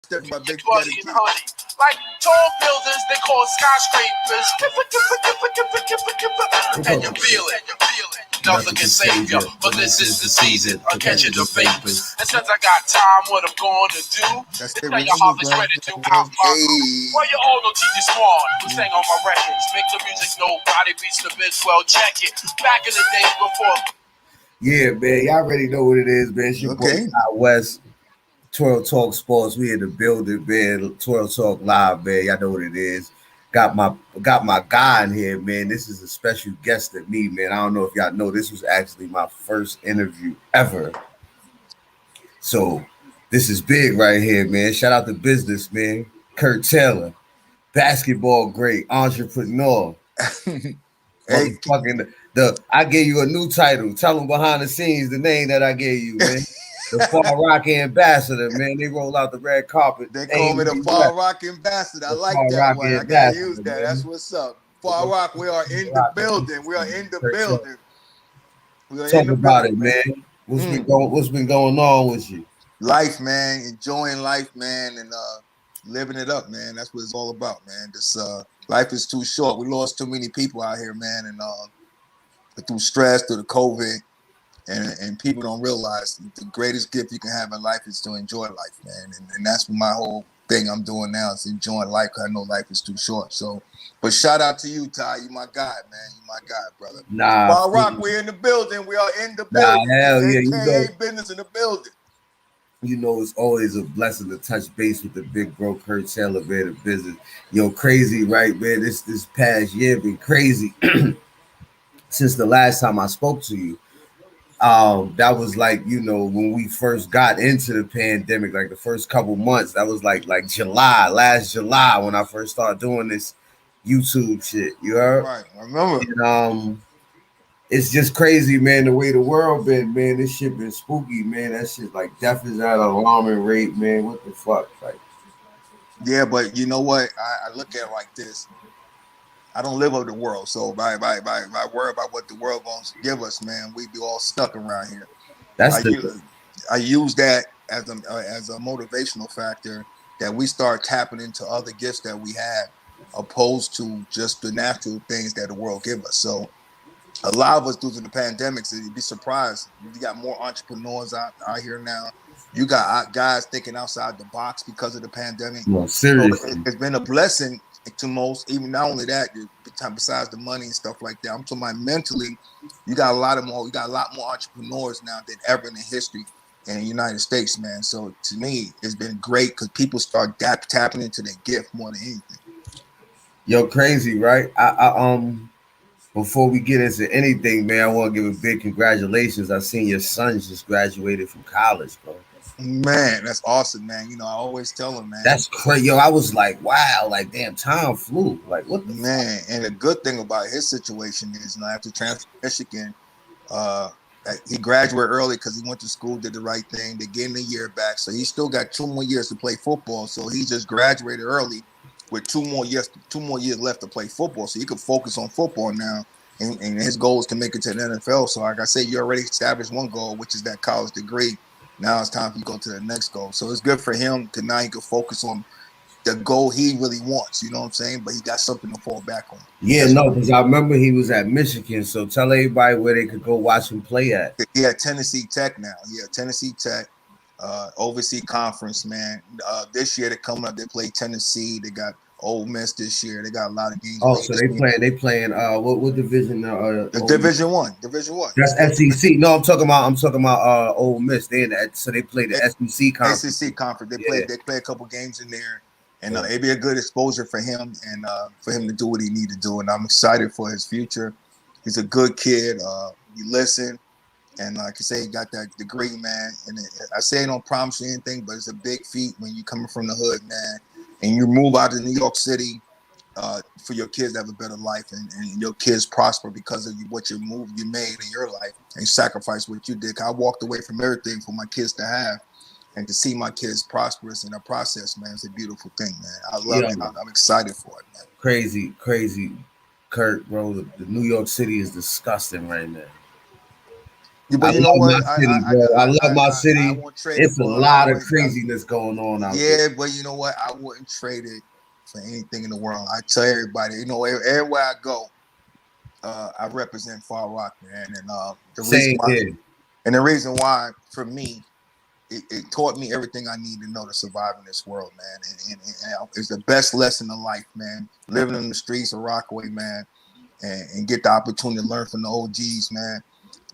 Step my big Buddy daddy and G. honey. Like tall buildings, they call skyscrapers. And you feel it, Nothing can save you, but this is the season of catching the vapors. And since I got time, what I'm going to do That's is the tell you how ring it's right ready to there. out my crew. Hey. Well, you all know TJ Swan, who sang on my records. Make the music nobody beats the biz. Well, check it. Back in the days before. Yeah, man. Y'all already know what it is, man. It's your boy Okay. Out West. Twirl Talk Sports. We in the building, man. Twirl Talk Live, man. Y'all know what it is. Got my guy in here, man. This is a special guest at me, man. I don't know if y'all know. This was actually my first interview ever. So this is big right here, man. Shout out to business, man. Kurt Taylor, basketball great, entrepreneur. Hey, Motherfucking I gave you a new title. Tell them behind the scenes the name that I gave you, man. The Far Rock Ambassador, man. They roll out the red carpet. they call me the Far Rock Ambassador. I The like Far that Rock one. I gotta Ambassador, use that. man. That's what's up. Far Rock, we are in the building. We are in the building. We are Talk in the about it, building, man. What's been going on with you? Life, man. Enjoying life, man, and living it up, man. That's what it's all about, man. This life is too short. We lost too many people out here, man, and through stress, through the COVID, and people don't realize the greatest gift you can have in life is to enjoy life, man. And that's what my whole thing I'm doing now is enjoying life. 'Cause I know life is too short. So, but shout out to you, Ty. You my guy, man. You my guy, brother. Nah, Far Rock, we're in the building. We are in the nah, building. hell yeah. AKA business in the building. It's always a blessing to touch base with the big bro Kurt Taylor, man, of business. Yo, crazy, right, man? This past year been crazy since the last time I spoke to you. That was like, when we first got into the pandemic, like the first couple months, that was like last July when I first started doing this YouTube shit. You heard? Right. I remember. And it's just crazy, man, the way the world been, man. This shit been spooky, man. That shit like death is at an alarming rate, man. What the fuck? Like, Yeah, but you know what? I look at it like this. I don't live over the world, so by worry about what the world gonna give us, man, we be all stuck around here. that's I the use I use that as a motivational factor that we start tapping into other gifts that we have, opposed to just the natural things that the world give us. So a lot of us due to the pandemics, you'd be surprised. You got more entrepreneurs out here now. You got guys thinking outside the box because of the pandemic. So seriously. it's been a blessing to most. Even not only that, besides the money and stuff like that, I'm talking about mentally. You got a lot more entrepreneurs now than ever in the history in the United States, man. So to me, it's been great because people start tapping into their gift more than anything. Yo, crazy, right? Before we get into anything, man, I want to give a big congratulations. I seen your son just graduated from college, bro. Man, that's awesome, man. I always tell them, man. That's crazy. Yo, I was like, wow, like damn, time flew. Like, what the Man, and the good thing about his situation is, after transfer to Michigan, uh, he graduated early because he went to school, did the right thing. They gave him a year back, so he still got 2 more years to play football. So he just graduated early with 2 more years left to play football. So he could focus on football now, and his goal is to make it to the NFL. So, like I said, you already established one goal, which is that college degree. Now it's time for you to go to the next goal. So it's good for him because now he can focus on the goal he really wants, you know what I'm saying? But he got something to fall back on. Yeah, no, because I remember he was at Michigan. So tell everybody where they could go watch him play at. He at Tennessee Tech now. Yeah, Tennessee Tech, overseas conference, man. This year they coming up, they play Tennessee. They got Ole Miss this year. They got a lot of games. Oh, so they playing what division Division One. Division One. That's SEC. No, I'm talking about Ole Miss. So they play the SEC conference. SEC conference. Yeah. They play a couple games in there. And it'd be a good exposure for him and for him to do what he need to do. And I'm excited for his future. He's a good kid. He listen. And like I say, he got that degree, man. And I say I don't promise you anything, but it's a big feat when you coming from the hood, man. And you move out to New York City for your kids to have a better life and your kids prosper because of what you made in your life and sacrifice what you did. I walked away from everything for my kids to have. And to see my kids prosperous in the process, man, it's a beautiful thing, man. I love it. I'm excited for it, man. Crazy, Kurt, bro. The New York City is disgusting right now. But I you know love what? my city, bro. I love my I city. won't trade it It's a for it. lot of craziness going on out there. Yeah, but you know what? I wouldn't trade it for anything in the world. I tell everybody, you know, everywhere I go, I represent Far Rock, man, and Same here. the reason why for me, it taught me everything I need to know to survive in this world, man, and it's the best lesson in life, man. Living in the streets of Rockaway, man, and get the opportunity to learn from the OGs, man.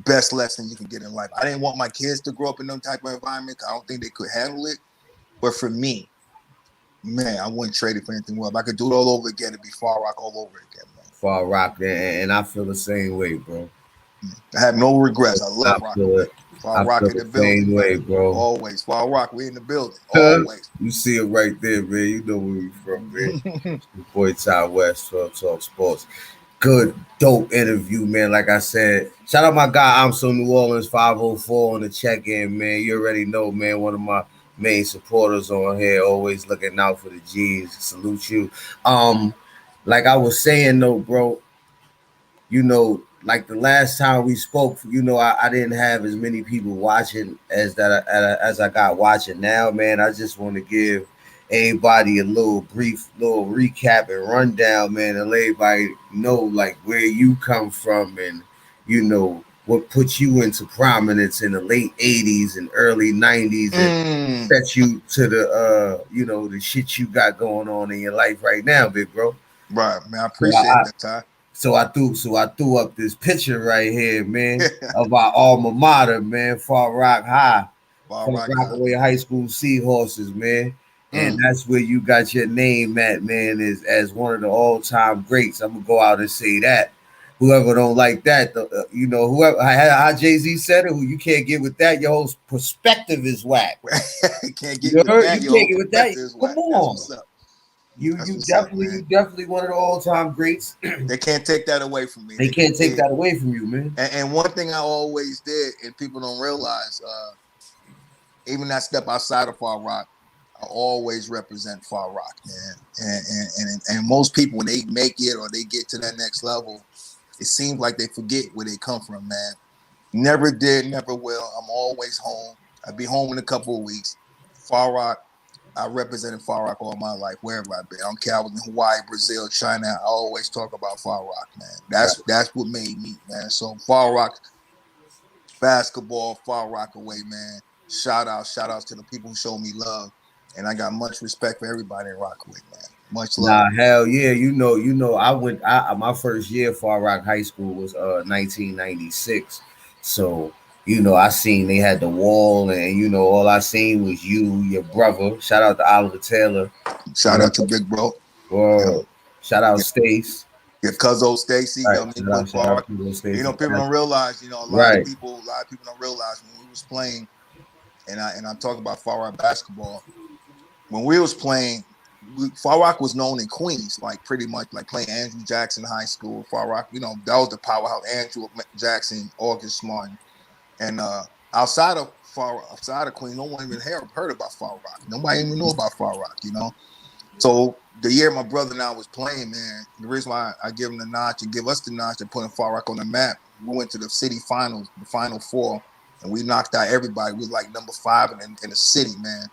Best lesson you can get in life. I didn't want my kids to grow up in them type of environment. I don't think they could handle it. But for me, man, I wouldn't trade it for anything. Well, if I could do it all over again, it'd be Far Rock all over again, man. Far Rock, and I feel the same way, bro. I have no regrets. I I love feel Rockaway. it. Far I Rock feel in the the building, same man. way, bro. Always. Far Rock, we in the building. Always. You see it right there, man. You know where we from, man. Your boy Ty West, Talk Sports. Good, dope interview, man. Like I said, shout out my guy, I'm so New Orleans 504 on the check-in, man. You already know, man. One of my main supporters on here, always looking out for the G's. Salute you. Like I was saying though, bro, you know, like the last time we spoke, you know, I didn't have as many people watching as I got watching now, man. I just want to give everybody a little brief little recap and rundown, man, and let everybody know like where you come from and you know what put you into prominence in the late 80s and early 90s and set you to the you know the shit you got going on in your life right now, big bro. Right, man. I appreciate that, Ty. So I threw up this picture right here, man, of our alma mater, man, Far Rock High, Far Rockaway High School Seahorses, man. And that's where you got your name at, man, is as one of the all-time greats. I'm gonna go out and say that. Whoever don't like that, you know, whoever how Jay-Z said it, who you can't get with that, your whole perspective is whack. You can't get with that. You can't get with that. Come on. You definitely one of the all-time greats. They can't take that away from me. They can't take that away from you, man. And one thing I always did, and people don't realize, even that step outside of Far Rock, I always represent Far Rock, man. And most people, when they make it or they get to that next level, it seems like they forget where they come from, man. Never did, never will. I'm always home. I'll be home in a couple of weeks. Far Rock. I represented Far Rock all my life, wherever I've been. I don't care. I was in Hawaii, Brazil, China. I always talk about Far Rock, man. That's what made me, man. So Far Rock basketball, Far Rockaway, man. Shout outs to the people who show me love. And I got much respect for everybody in Rockaway, man. Much love. Nah, hell yeah. You know, I my first year at Far Rock High School was 1996. So you know, I seen they had the wall, and you know, all I seen was you, your brother. Shout out to Oliver Taylor. Shout out to Big Bro. Shout out Stace. Your cousin Stacy. Right. You know, people don't realize. You know, a lot of people don't realize when we was playing, and I talk about Far Rock basketball. When we was playing, Far Rock was known in Queens, like pretty much like playing Andrew Jackson High School. Far Rock, you know, that was the powerhouse. Andrew Jackson, August Martin. And outside of Queens, no one even heard about Far Rock. Nobody even knew about Far Rock, you know. So the year my brother and I was playing, man, the reason why I give him the notch and give us the notch and putting Far Rock on the map, we went to the city finals, the Final Four, and we knocked out everybody. We was like number 5 in the city, man.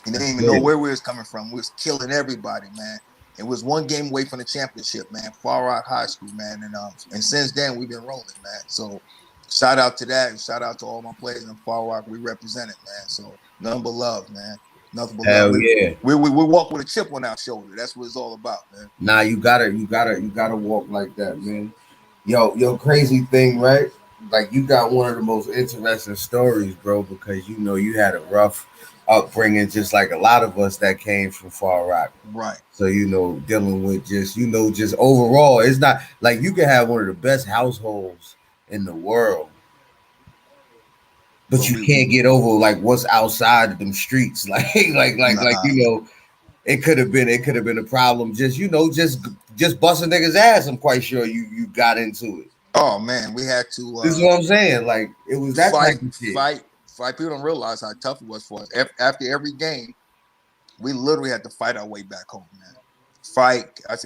And they didn't even know where we was coming from. We was killing everybody, man. It was one game away from the championship, man. Far Rock High School, man. And since then we've been rolling, man. So shout out to that, and shout out to all my players in Far Rock. We represent it, man. So nothing but love, man. Nothing but love. Yeah. We walk with a chip on our shoulder. That's what it's all about, man. Nah, you gotta walk like that, man. Yo, crazy thing, right? Like you got one of the most interesting stories, bro, because you know you had a rough upbringing, just like a lot of us that came from Far Rock. Right. So you know, dealing with just overall, it's not like you can have one of the best households in the world, but you can't get over like what's outside of them streets. Like you know, it could have been a problem. Just busting niggas' ass. I'm quite sure you got into it. Oh man, we had to. This is what I'm saying. Like it was that type of shit. Fight. People don't realize how tough it was for us. After every game, we literally had to fight our way back home, man. Fight. I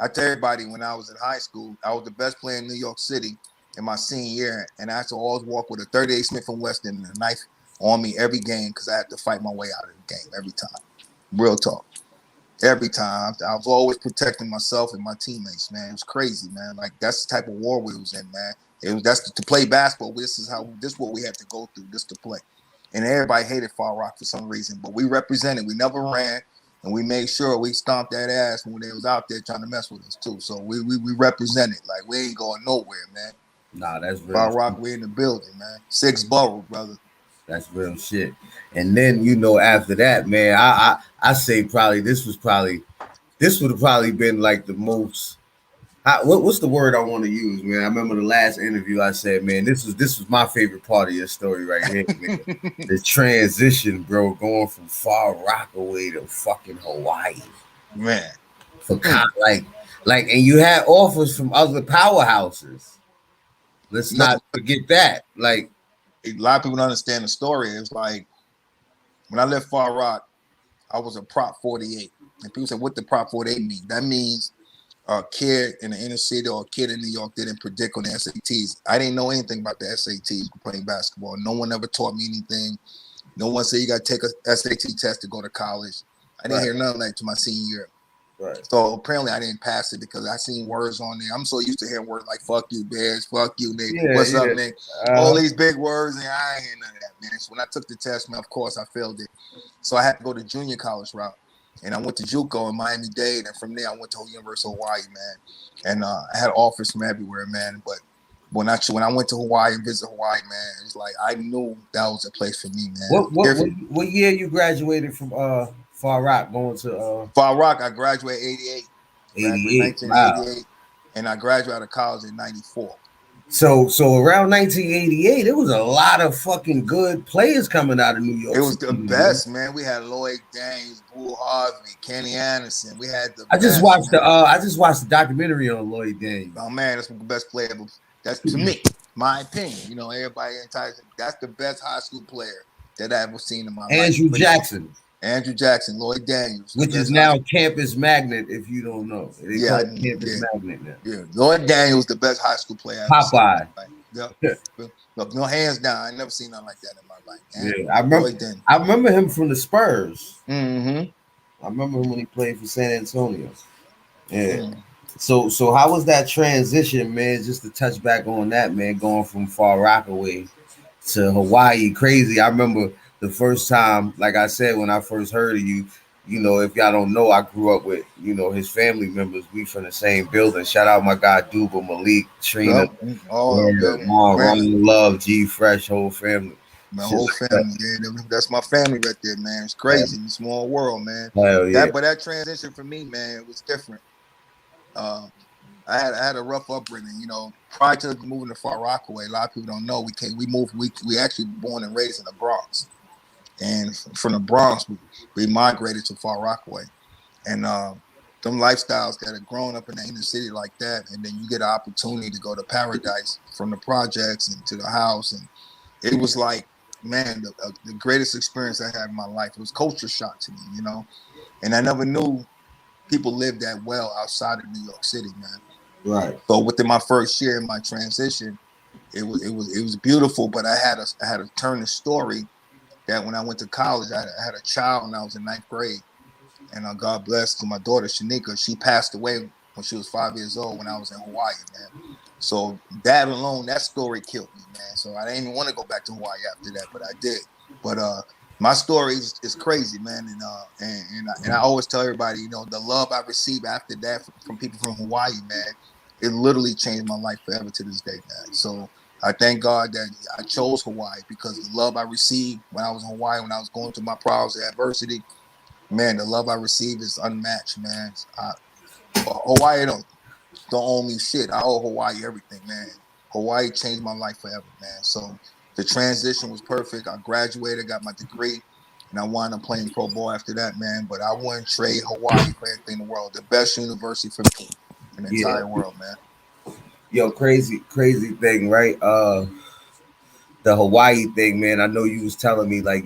tell everybody when I was in high school, I was the best player in New York City. in my senior year, and I had to always walk with a 38 Smith & Wesson and a knife on me every game because I had to fight my way out of the game every time. Real talk. Every time. I was always protecting myself and my teammates, man. It was crazy, man. Like, that's the type of war we was in, man. That's to play basketball. This is what we had to go through, just to play. And everybody hated Far Rock for some reason, but we represented. We never ran, and we made sure we stomped that ass when they was out there trying to mess with us too. So we represented. Like, we ain't going nowhere, man. Nah, that's real. Far Rock, we in the building, man. 6 boroughs, brother. That's real shit. And then, after that, man, I say probably this would have probably been like the most. What's the word I want to use, man? I remember the last interview I said, man, this was my favorite part of your story right here, man. The transition, bro, going from Far Rockaway to fucking Hawaii, man. For like, and you had offers from other powerhouses. Let's not forget that. Like, a lot of people don't understand the story. It's like when I left Far Rock, I was a Prop 48. And people say, what the Prop 48 mean? That means a kid in the inner city or a kid in New York didn't predict on the SATs. I didn't know anything about the SATs playing basketball. No one ever taught me anything. No one said you got to take a SAT test to go to college. I didn't hear none of that to my senior year. Right. So apparently I didn't pass it because I seen words on there. I'm so used to hearing words like "fuck you, Bears," "fuck you, Nick," "what's up, Nick?" All these big words, and I ain't hearing none of that, man. So when I took the test, man, of course I failed it. So I had to go to junior college route, and I went to JUCO in Miami-Dade, and from there I went to University of Hawaii, man. And I had offers from everywhere, man. But when I went to Hawaii and visited Hawaii, man, it's like I knew that was a place for me, man. What year you graduated from Far Rock going to Far Rock? I graduated 88. 1988, wow. And I graduated out of college in 94. So around 1988, there was a lot of fucking good players coming out of New York. It was the best, man. We had Lloyd Daniels, Bull Harvey, Kenny Anderson. We had the I just watched the documentary on Lloyd Daniels. Oh man, that's the best player. That's to me, my opinion. Everybody entitled. That's the best high school player that I ever seen in my life. Andrew Jackson, Lloyd Daniels, which is now Campus Magnet. If you don't know, Campus Magnet now. Yeah, Lloyd Daniels, the best high school player. Popeye. Look, no, hands down. I never seen nothing like that in my life. I remember him from the Spurs. Mm-hmm. I remember him when he played for San Antonio. Yeah. Mm-hmm. So how was that transition, man? Just to touch back on that, man, going from Far Rockaway to Hawaii, crazy. I remember the first time, like I said, when I first heard of you, if y'all don't know, I grew up with, his family members. We from the same building. Shout out my guy, Duba, Malik, Trina, Ron Love, G Fresh, whole family. My whole family, yeah. That's my family right there, man. It's crazy. It's a small world, man. Hell yeah. But that transition for me, man, it was different. I had a rough upbringing, prior to moving to Far Rockaway. A lot of people don't know we actually born and raised in the Bronx. And from the Bronx, we migrated to Far Rockaway. And them lifestyles that have grown up in the inner city like that, and then you get an opportunity to go to paradise from the projects and to the house. And it was like, man, the greatest experience I had in my life. It was culture shock to me, And I never knew people lived that well outside of New York City, man. Right. So within my first year in my transition, it was beautiful, but I had to turn the story. That when I went to college, I had a child when I was in 9th grade. And God bless my daughter, Shanika. She passed away when she was 5 years old when I was in Hawaii, man. So that alone, that story killed me, man. So I didn't even want to go back to Hawaii after that, but I did. But my story is crazy, man. And I always tell everybody, the love I received after that from people from Hawaii, man, it literally changed my life forever to this day, man. So I thank God that I chose Hawaii because the love I received when I was in Hawaii, when I was going through my problems and adversity, man, the love I received is unmatched, man. Hawaii don't owe me shit. I owe Hawaii everything, man. Hawaii changed my life forever, man. So the transition was perfect. I graduated, got my degree, and I wound up playing pro ball after that, man. But I wouldn't trade Hawaii for anything in the world. The best university for me in the entire world, man. Yo, crazy thing, right? The Hawaii thing, man. I know you was telling me, like,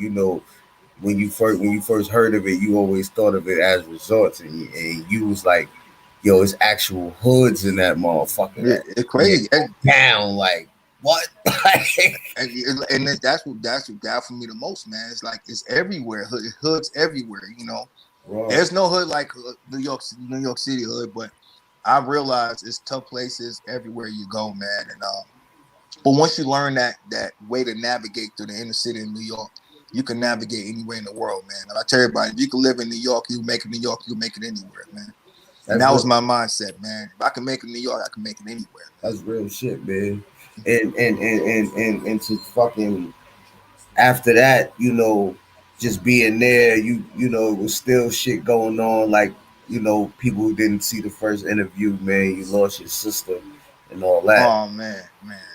when you first heard of it, you always thought of it as resorts, and you was like, yo, it's actual hoods in that motherfucker. Yeah, it's crazy. Down like what? And that's what got for me the most, man. It's like it's everywhere. Hoods everywhere. You know, Bro. There's no hood like New York City hood, but I realize it's tough places everywhere you go, man. And but once you learn that way to navigate through the inner city in New York, you can navigate anywhere in the world, man. And I tell everybody, if you can live in New York, you make it in New York, you make it anywhere, man. And that was my mindset, man. If I can make it in New York, I can make it anywhere. Man. That's real shit, man. And to fucking after that, you know, just being there, you know, it was still shit going on. Like, you know, people who didn't see the first interview, man, you lost your sister and all that. Oh man.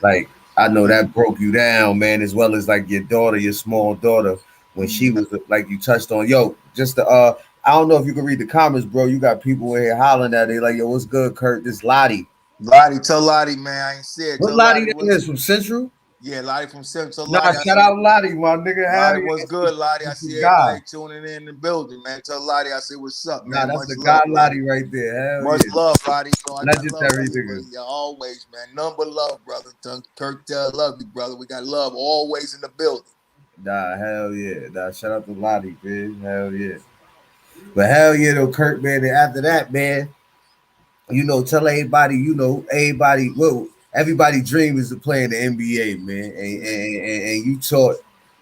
Like, I know that broke you down, man, as well as like your daughter, your small daughter, when she was like you touched on. Yo, just I don't know if you can read the comments, bro. You got people in here hollering at it like, yo, what's good, Kurt? This Lottie. Tell Lottie, man. I ain't said. What Lottie is from Central? Yeah, Lottie from Central. Nah, shout out Lottie, my nigga. Lottie, what's good, Lottie? I see everybody tuning in the building, man. Tell Lottie I say what's up, man. Nah, that's the God Lottie right there. Much love, Lottie. Legendary nigga. Yeah, always, man. None but love, brother. Kirk, love you, brother. We got love always in the building. Nah, hell yeah. Nah, shout out to Lottie, man. Hell yeah. But hell yeah, though, Kirk, man. And after that, man, you know, tell everybody, you know, everybody dream is to play in the NBA, man. And you taught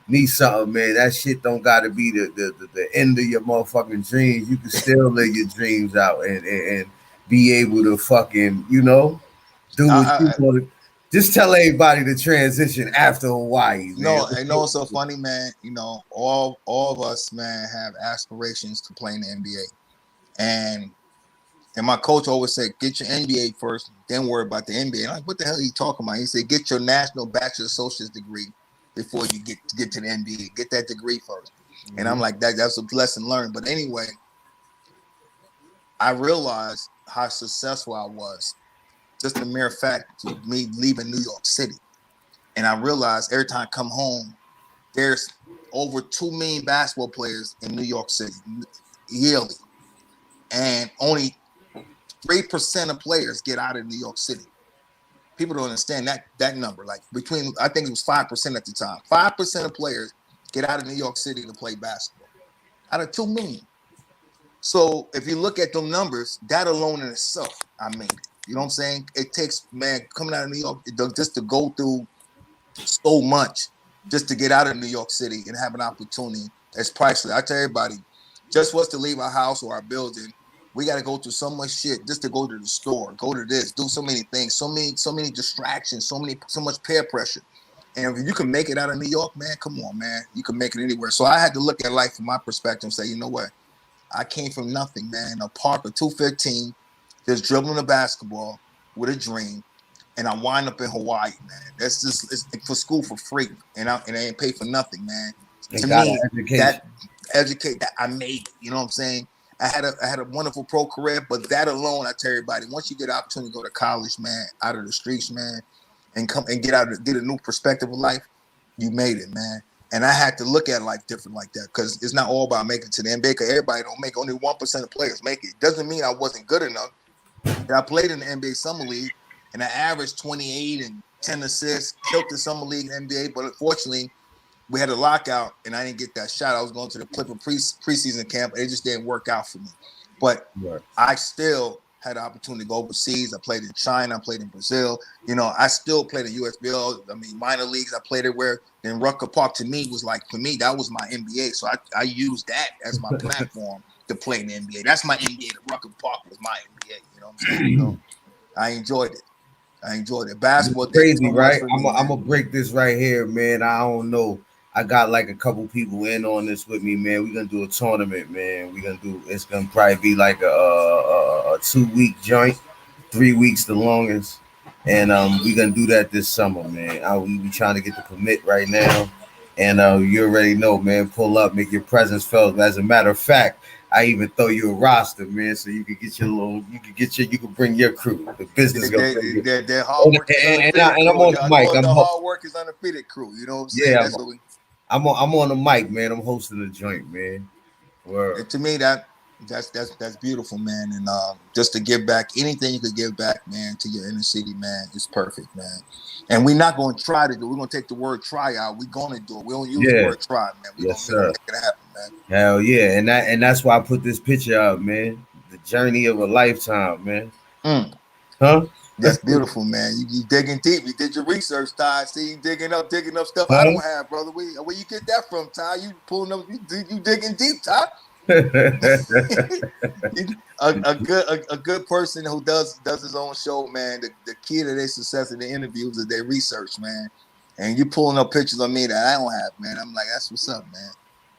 me something, man. That shit don't gotta be the end of your motherfucking dreams. You can still live your dreams out and be able to fucking, you know, do what you want to. Just tell everybody the transition after Hawaii, man. No, I know it's so funny, man. You know, all of us, man, have aspirations to play in the NBA. And my coach always said, get your NBA first, then worry about the NBA. And I'm like, what the hell are you talking about? He said, get your national bachelor associate's degree before you get to the NBA. Get that degree first. Mm-hmm. And I'm like, that's a lesson learned. But anyway, I realized how successful I was. Just the mere fact of me leaving New York City. And I realized every time I come home, there's over 2 million basketball players in New York City yearly. And only 3% of players get out of New York City. People don't understand that number. Like I think it was 5% at the time. 5% of players get out of New York City to play basketball. Out of 2 million. So if you look at them numbers, that alone in itself, I made it. You know what I'm saying? It takes, man, coming out of New York, just to go through so much, just to get out of New York City and have an opportunity. It's priceless. I tell everybody, just for us to leave our house or our building, we got to go through so much shit just to go to the store, go to this, do so many things, so many distractions, so much peer pressure. And if you can make it out of New York, man, come on, man. You can make it anywhere. So I had to look at life from my perspective and say, you know what? I came from nothing, man. A park of 215, just dribbling a basketball with a dream, and I wind up in Hawaii, man. That's just it's for school for free, and I ain't pay for nothing, man. To me, that I made it. You know what I'm saying? I had a wonderful pro career, but that alone, I tell everybody, once you get an opportunity to go to college, man, out of the streets, man, and come and get a new perspective of life, you made it, man. And I had to look at life different like that because it's not all about making it to the NBA. Because everybody don't make. Only 1% of players make it. Doesn't mean I wasn't good enough. And I played in the NBA Summer League, and I averaged 28 and 10 assists, killed the Summer League and NBA. But unfortunately, we had a lockout, and I didn't get that shot. I was going to the Clipper preseason camp, and it just didn't work out for me. But I still had the opportunity to go overseas. I played in China. I played in Brazil. You know, I still played in USBL. I mean, minor leagues. I played it where then Rucker Park to me was like, for me, that was my NBA. So I used that as my platform to play in the NBA. That's my NBA. The Rucker Park was my NBA. You know what I'm saying? You know, I enjoyed it. Basketball crazy, right? I'm gonna break this right here, man. I don't know. I got like a couple people in on this with me, man. We're gonna do a tournament, man. It's gonna probably be like a 2-week joint, 3 weeks the longest. And we're gonna do that this summer, man. We be trying to get the permit right now. And you already know, man, pull up, make your presence felt. As a matter of fact, I even throw you a roster, man, so you can get your you can bring your crew. The business their hard work. And I'm on the mic. The hard work is undefeated crew. You know what I'm saying? Yeah, That's I'm on the mic, man. I'm hosting the joint, man. And to me, that That's beautiful, man. And just to give back anything you could give back, man, to your inner city, man, is perfect, man. And we're not going to try to do. We're going to take the word try out. We're going to do it. We don't use the Yeah. word try, man. We're Yes, gonna sir. make it happen, man. Hell yeah. And that's why I put this picture up, man. The journey of a lifetime, man. Huh? That's beautiful, man. You digging deep. You did your research, Ty. See, you digging up stuff I Huh? don't have, brother. Where you get that from, Ty? You pulling up? You digging deep, Ty? a good person who does his own show, man. The key to their success in the interviews is their research, man. And you pulling up pictures of me that I don't have, man. I'm like, that's what's up, man.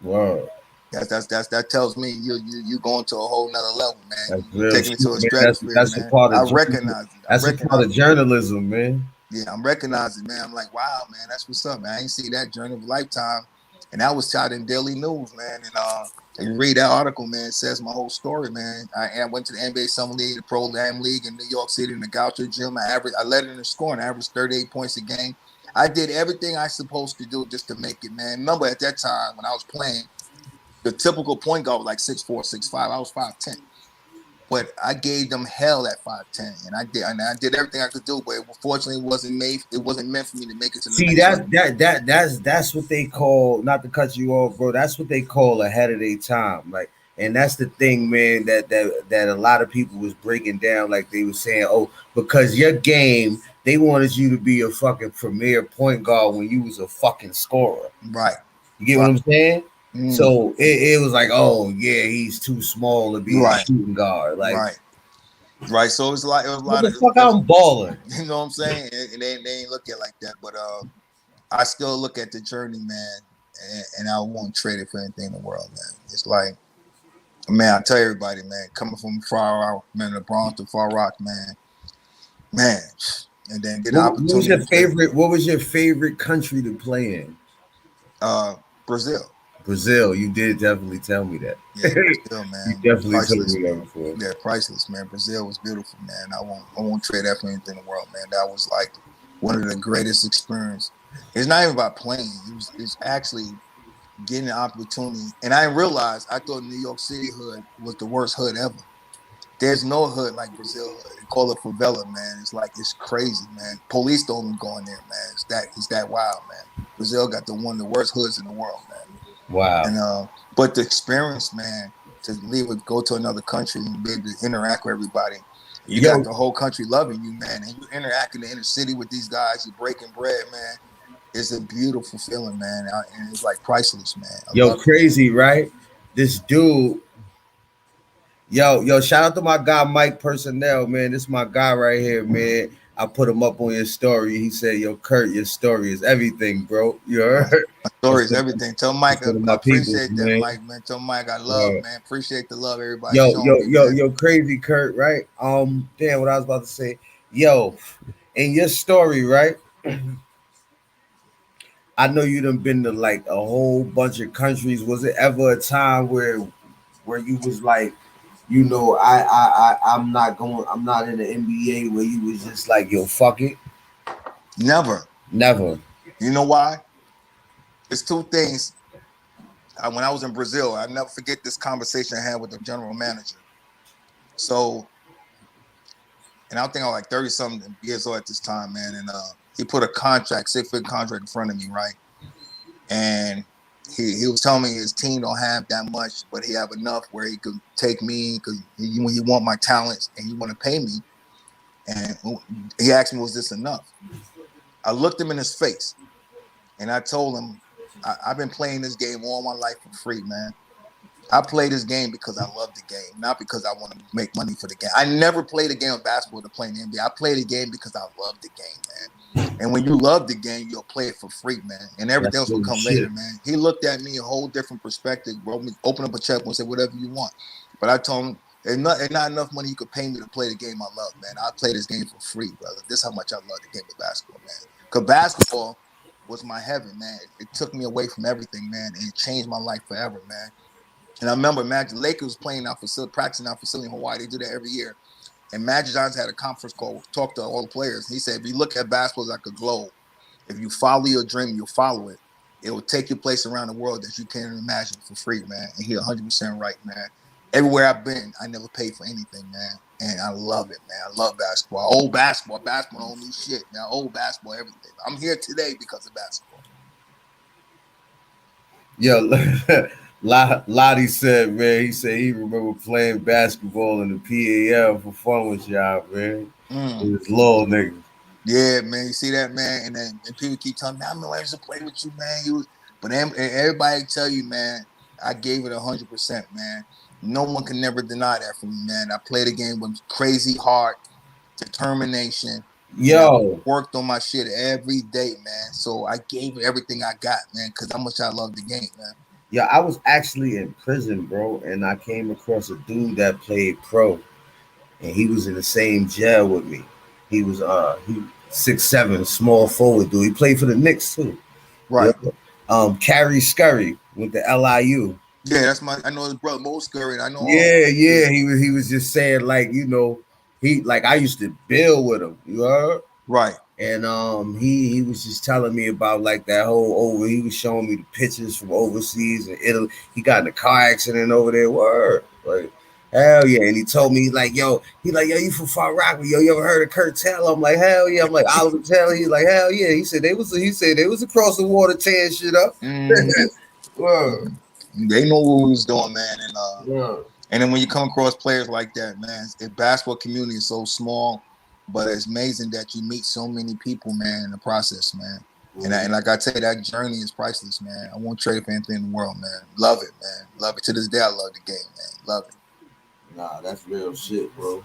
Wow. That tells me you going to a whole nother level, man. That's You real taking it shit, to a man. stratosphere, That's man. a part of I recognize it. That's a part of journalism, man. Yeah, I'm recognizing, man. I'm like, wow, man, that's what's up, man. I ain't see that journey of a lifetime, and that was shot in Daily News, man. And you read that article, man. It says my whole story, man. I went to the NBA Summer League, the Pro Am League in New York City in the Gaucho Gym. I led in the scoring. I averaged 38 points a game. I did everything I supposed to do just to make it, man. Remember at that time when I was playing, the typical point guard was like 6'4", 6'5". I was 5'10". But I gave them hell at 5'10", and I did everything I could do. But unfortunately, it wasn't meant for me to make it to the See, next level. that's what they call, not to cut you off, bro. That's what they call ahead of their time. Like, and that's the thing, man, that a lot of people was breaking down, like they were saying, oh, because your game, they wanted you to be a fucking premier point guard when you was a fucking scorer. Right. You get what I'm saying? Mm. So it was like, oh yeah, he's too small to be a shooting guard. Like, right. So it was a lot what the of fuck, I'm balling. You know what I'm saying? And they ain't look at it like that. But I still look at the journey, man, and I won't trade it for anything in the world, man. It's like, man, I tell everybody, man, coming from Far Rock, man, the Bronx to Far Rock, man, and then get an opportunity. What was your favorite country to play in? Brazil. Brazil. You did definitely tell me that. Yeah, Brazil, man. You definitely priceless, told me that before. Yeah, priceless, man. Brazil was beautiful, man. I won't trade that for anything in the world, man. That was like one of the greatest experiences. It's not even about playing. It's actually getting the opportunity. And I didn't realize, I thought New York City hood was the worst hood ever. There's no hood like Brazil hood. They call it favela, man. It's like, it's crazy, man. Police don't even go in there, man. It's that wild, man. Brazil got one of the worst hoods in the world, man. Wow. And but the experience, man, to go to another country and be able to interact with everybody. You got the whole country loving you, man, and you interact in the inner city with these guys. You're breaking bread, man. It's a beautiful feeling, man, and it's like priceless, man. Crazy, right? This dude. Yo, shout out to my guy Mike Personnel, man. This is my guy right here, man. I put him up on your story. He said, yo, Kurt, your story is everything, bro. You heard? My story is everything. Tell Mike I appreciate that, man. Mike, man. Tell Mike I love, man. Appreciate the love everybody. Yo, crazy Kurt, right? Damn, what I was about to say. Yo, in your story, right? I know you done been to like a whole bunch of countries. Was it ever a time where you was like, you know, I'm not in the NBA, where you was just like, yo, fuck it? Never. You know why? It's two things. When I was in Brazil, I never forget this conversation I had with the general manager. So, and I think I was like 30-something years old at this time, man. And he put a contract, 6-figure contract in front of me, right? And he was telling me his team don't have that much, but he have enough where he could take me because he want my talents and he want to pay me. And he asked me, was this enough? I looked him in his face and I told him, I've been playing this game all my life for free, man. I play this game because I love the game, not because I want to make money for the game. I never played a game of basketball to play in the NBA. I play the game because I love the game, man. And when you love the game, you'll play it for free, man. And everything else will come later, man. He looked at me a whole different perspective, opened up a checkbook and said, whatever you want. But I told him, there's not enough money you could pay me to play the game I love, man. I play this game for free, brother. This is how much I love the game of basketball, man. Because basketball was my heaven, man. It took me away from everything, man. And it changed my life forever, man. And I remember Magic Lakers playing practicing our facility in Hawaii. They do that every year. And Magic Johnson had a conference call, talked to all the players. He said, if you look at basketball like a globe, if you follow your dream, you'll follow it. It will take you place around the world that you can't imagine for free, man. And he's 100% right, man. everywhere I've been, I never paid for anything, man. And I love it, man. I love basketball. Old basketball. Basketball don't mean shit, man. Old basketball, everything. I'm here today because of basketball. Yo, Lottie said, man, he said he remember playing basketball in the PAL for fun with y'all, man. It was little niggas. Yeah, man. You see that, man? And then people keep telling me, I used to play with you, man. But everybody tell you, man, I gave it 100%, man. No one can never deny that from me, man. I played the game with crazy heart, determination. Yo, worked on my shit every day, man. So I gave it everything I got, man, because how much I love the game, man. Yeah, I was actually in prison, bro, and I came across a dude that played pro, and he was in the same jail with me. He was 6'7", small forward dude. He played for the Knicks too. Right. Yeah. Carrie Scurry with the LIU. Yeah, that's I know his brother Mo Scurry. I know. Yeah. He was just saying, like, you know, I used to build with him. You heard? Right. And he was just telling me about like that whole he was showing me the pictures from overseas and Italy. He got in a car accident over there. Word. Like, hell yeah. And he told me, yo, you from Far Rockaway? Yo, you ever heard of Kurt Taylor? I'm like, hell yeah. I'm like, Oliver Taylor. He's like, hell yeah. He said they was across the water tearing shit up. Word. They know what we was doing, man. And and then when you come across players like that, man, the basketball community is so small, but it's amazing that you meet so many people, man, in the process, man. And like I tell you, that journey is priceless, man. I won't trade it for anything in the world, man. Love it, man. Love it. To this day, I love the game, man. Love it. Nah, that's real shit, bro.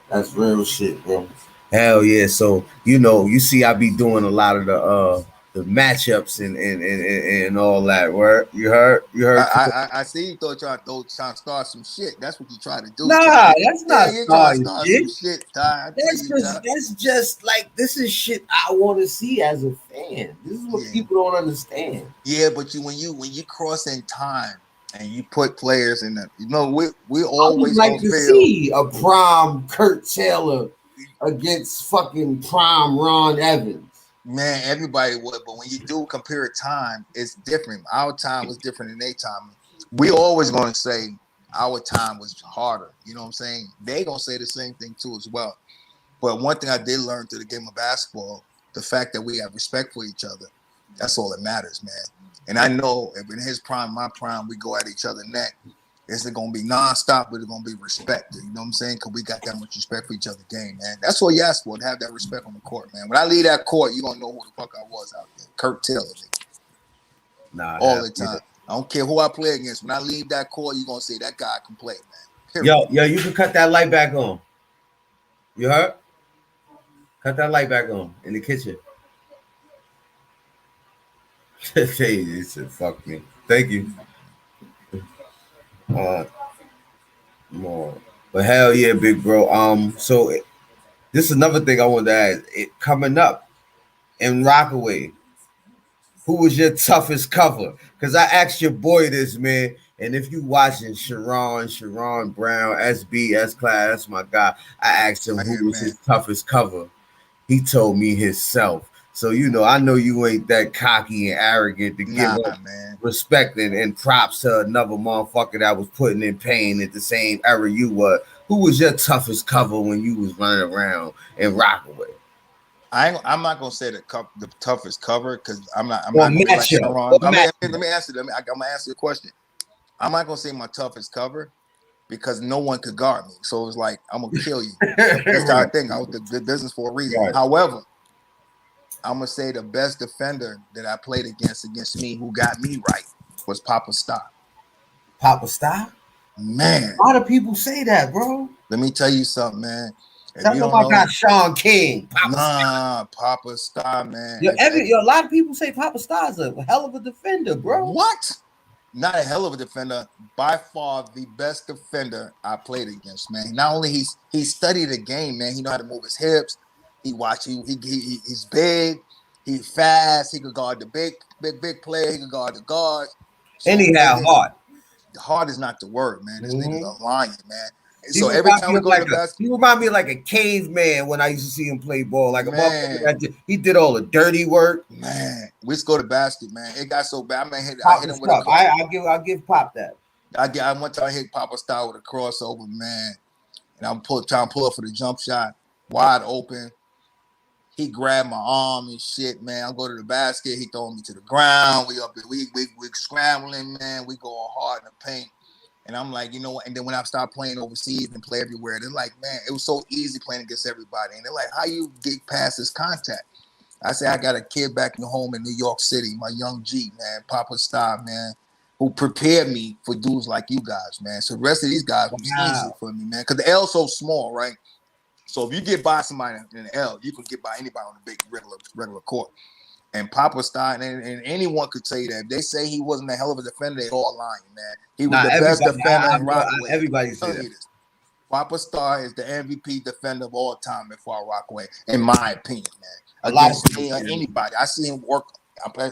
That's real shit, bro. Hell yeah. So, you know, you see I be doing a lot of the matchups and all that. Word, you heard? I see you trying to start some shit. That's what you try to do. Nah, that's not starting shit. That's just like, this is shit I want to see as a fan. This is what people don't understand. Yeah, but when you cross in time and you put players in the, you know, we always like to see a prime Kurt Taylor against fucking prime Ron Evans. Man, everybody would, but when you do compare time, it's different. Our time was different than their time. We always going to say our time was harder. You know what I'm saying? They going to say the same thing too as well. But one thing I did learn through the game of basketball, the fact that we have respect for each other, that's all that matters, man. And I know if in his prime, my prime, we go at each other neck, it's going to be nonstop, but it's going to be respect. You know what I'm saying? Because we got that much respect for each other's game, man. That's what you ask for, to have that respect on the court, man. When I leave that court, you're going to know who the fuck I was out there. Kurt Taylor. Nah, all the time. I don't care who I play against. When I leave that court, you're going to say that guy can play, man. Period. Yo, you can cut that light back on. You heard? Cut that light back on in the kitchen. He said, fuck me. Thank you. More. But hell yeah, big bro. So this is another thing I wanted to ask. It coming up in Rockaway, who was your toughest cover? Because I asked your boy this, man. And if you watching Sharon Brown, SB, S-Class, that's my guy. I asked him who was his toughest cover. He told me himself. So, you know, I know you ain't that cocky and arrogant to give respect and props to another motherfucker that was putting in pain at the same era you were. Who was your toughest cover when you was running around in Rockaway? I'm not gonna say the toughest cover because I'm not gonna be like Sharon. Let me answer. I'm gonna answer the question. I'm not gonna say my toughest cover because no one could guard me. So it was like, I'm gonna kill you. That's how I think. I was the business for a reason. Right. However, I'm gonna say the best defender that I played against me, who got me right, was Papa Star. Papa Star? Man. A lot of people say that, bro. Let me tell you something, man. Tell them I got Sean King. Papa Star, man. A lot of people say Papa Star's a hell of a defender, bro. What? Not a hell of a defender. By far the best defender I played against, man. Not only he studied the game, man. He know how to move his hips. He's big. He's fast. He could guard the big player. He could guard the guards. So, and he had heart. Heart is not the word, man. This nigga's a lion, man. So every time we go to basketball, he remind me of like a caveman when I used to see him play ball. Like a motherfucker he did all the dirty work. Man, we just go to basket, man. It got so bad. I hit him with a I'll give Pop that. I went to hit Papa Star with a crossover, man, and I'm trying to pull up for the jump shot, wide open. He grabbed my arm and shit, man. I go to the basket. He throwing me to the ground. We up there. We scrambling, man. We going hard in the paint. And I'm like, you know what? And then when I start playing overseas and play everywhere, they're like, man, it was so easy playing against everybody. And they're like, how you get past this contact? I say, I got a kid back home in New York City, my young G, man, Papa Star, man, who prepared me for dudes like you guys, man. So the rest of these guys was easy for me, man, because the L's so small, right? So if you get by somebody in the L, you can get by anybody on the big regular court. And Papa Stein, and anyone could say that. If they say he wasn't a hell of a defender, they all lying, man. He was the best defender in Rockaway. Everybody said that. Papa Star is the MVP defender of all time at Far Rockaway, in my opinion, man. Against anybody. I see him work.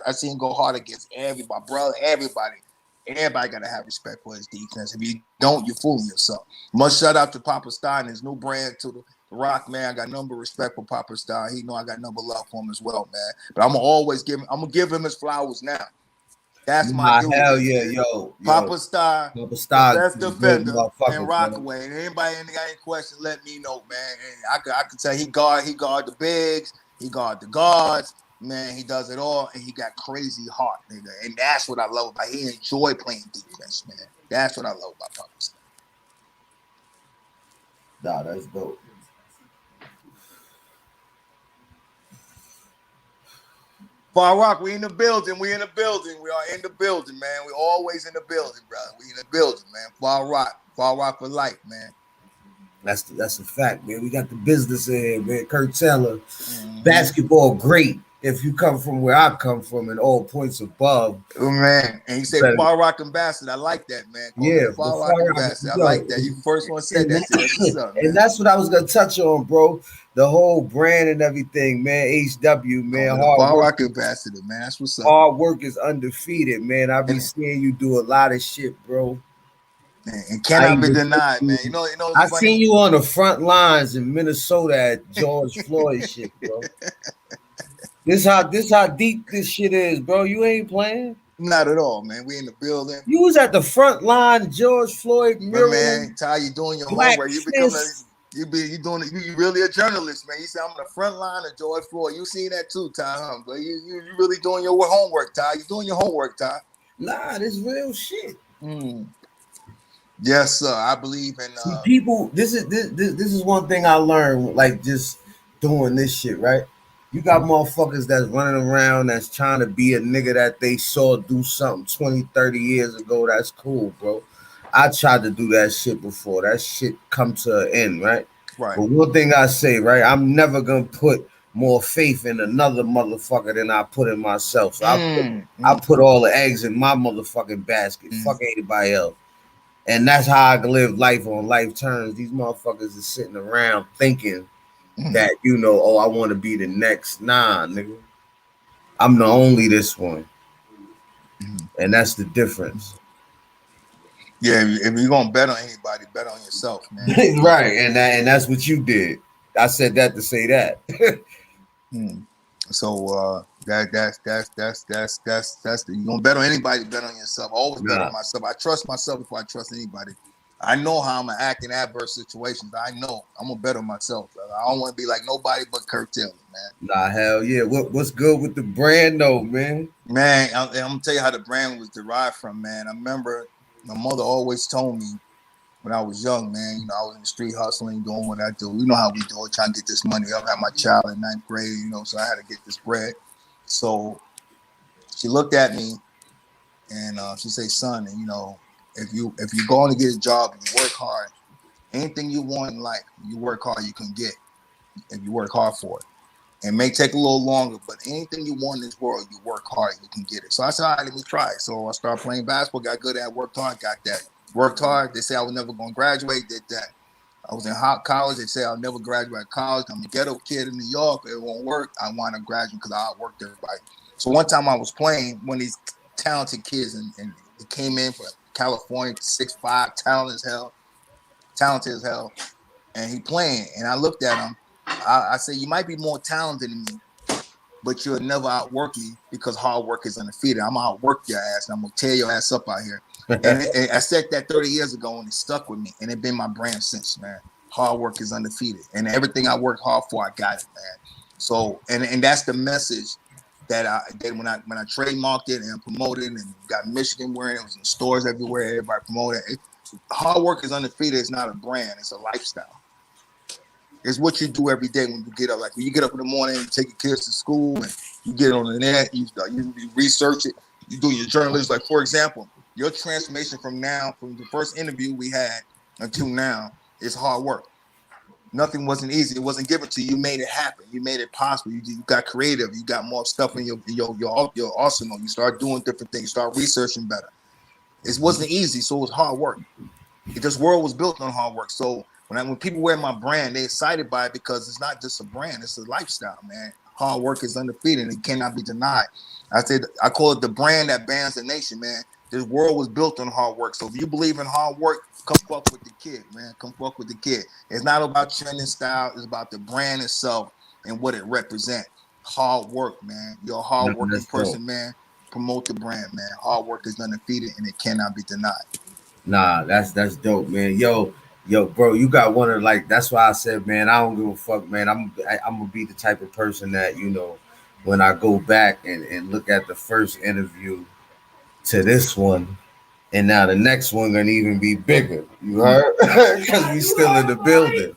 I see him go hard against everybody, brother, everybody. Everybody got to have respect for his defense. If you don't, you're fooling yourself. Must shout out to Papa Star and his new brand to the Rock, man. I got number respect for Papa Star. He know I got number love for him as well, man. But I'm gonna give him his flowers now. That's my dude. Hell yeah, yo. Papa Star, the best defender in Rockaway. And anybody got any question, let me know, man. And I could tell he guard the bigs, he guard the guards. Man, he does it all, and he got crazy heart, nigga. And that's what I love about him. He enjoy playing defense, man. That's what I love about Papa Star. Nah, that's dope. Far Rock, we in the building. We in the building. We are in the building, man. We always in the building, brother. We in the building, man. Far Rock for life, man. That's a fact, man. We got the business in here, man. Kurt Taylor, basketball great. If you come from where I come from and all points above. Oh, man. And he said Far Rock ambassador. I like that, man. Far Rock ambassador. I like that. You first one said that. That's what's up, and that's what I was going to touch on, bro. The whole brand and everything, man. HW, man. Far Rock ambassador, man. That's what's up. Hard work is undefeated, man. I be seeing you do a lot of shit, bro. Man, and cannot be denied, man. You know. I seen you on the front lines in Minnesota at George Floyd shit, bro. This how deep this shit is, bro. You ain't playing. Not at all, man. We in the building. You was at the front line, George Floyd. But man, Ty, you doing your homework. You really a journalist, man. You say I'm on the front line of George Floyd. You seen that too, Ty, huh? But you really doing your homework, Ty. You doing your homework, Ty. Nah, this real shit. Yes, sir. I believe in See, people. This is one thing I learned, like just doing this shit, right? You got motherfuckers that's running around that's trying to be a nigga that they saw do something 20, 30 years ago. That's cool, bro. I tried to do that shit before. That shit come to an end, right? Right. But one thing I say, right, I'm never gonna put more faith in another motherfucker than I put in myself. So I put all the eggs in my motherfucking basket. Fuck anybody else. And that's how I can live life on life terms. These motherfuckers is sitting around thinking that, you know, oh, I want to be the next. Nah, nigga. I'm the only this one. And that's the difference. Yeah, if you're gonna bet on anybody, bet on yourself, man. Right, and that's what you did. I said that to say that. So that's the, you gonna bet on anybody, bet on yourself. I always bet on myself. I trust myself before I trust anybody. I know how I'm gonna act in adverse situations. I know I'm gonna bet on myself. I don't want to be like nobody but Kurt Taylor, man. Nah, hell yeah. What's good with the brand though, man? Man, I'm gonna tell you how the brand was derived from, man. I remember my mother always told me when I was young, man, you know, I was in the street hustling, doing what I do. You know how we do it, trying to get this money up. I had my child in 9th grade, you know, so I had to get this bread. So she looked at me and she said, son, you know, if you're going to get a job and you work hard, anything you want in life, you work hard, you can get if you work hard for it. It may take a little longer, but anything you want in this world, you work hard, you can get it. So I said, all right, let me try it. So I started playing basketball, got good at it, worked hard, got that. Worked hard. They say I was never going to graduate, did that. I was in college. They say I'll never graduate college. I'm a ghetto kid in New York. It won't work. I want to graduate because I outworked everybody. So one time I was playing one of these talented kids, and they came in from California, 6'5", talented as hell, and he playing. And I looked at him. I said, you might be more talented than me, but you'll never outwork me because hard work is undefeated. I'm going to outwork your ass, and I'm going to tear your ass up out here. And I said that 30 years ago, and it stuck with me, and it's been my brand since, man. Hard work is undefeated, and everything I work hard for, I got it, man. So, and that's the message that when I trademarked it and promoted it and got Michigan wearing it, was in stores everywhere, everybody promoted it. Hard work is undefeated. It's not a brand, it's a lifestyle. It's what you do every day when you get up. Like when you get up in the morning, you take your kids to school, and you get on the net, you research it, you do your journalism. Like, for example, your transformation from the first interview we had until now, is hard work. Nothing wasn't easy. It wasn't given to you. You made it happen. You made it possible. You got creative. You got more stuff in your arsenal. You start doing different things. You start researching better. It wasn't easy, so it was hard work. This world was built on hard work. So when people wear my brand, they're excited by it because it's not just a brand, it's a lifestyle, man. Hard work is undefeated and it cannot be denied. I call it the brand that bands the nation, man. This world was built on hard work. So if you believe in hard work, come fuck with the kid, man. Come fuck with the kid. It's not about trending style, it's about the brand itself and what it represents. Hard work, man. You're a hard-working person, man. Promote the brand, man. Hard work is undefeated and it cannot be denied. Nah, that's dope, man. Yo, bro, you got one of that's why I said, man, I don't give a fuck, man. I'm gonna be the type of person that, when I go back and look at the first interview to this one, and now the next one gonna even be bigger. You heard? Because we still in the building.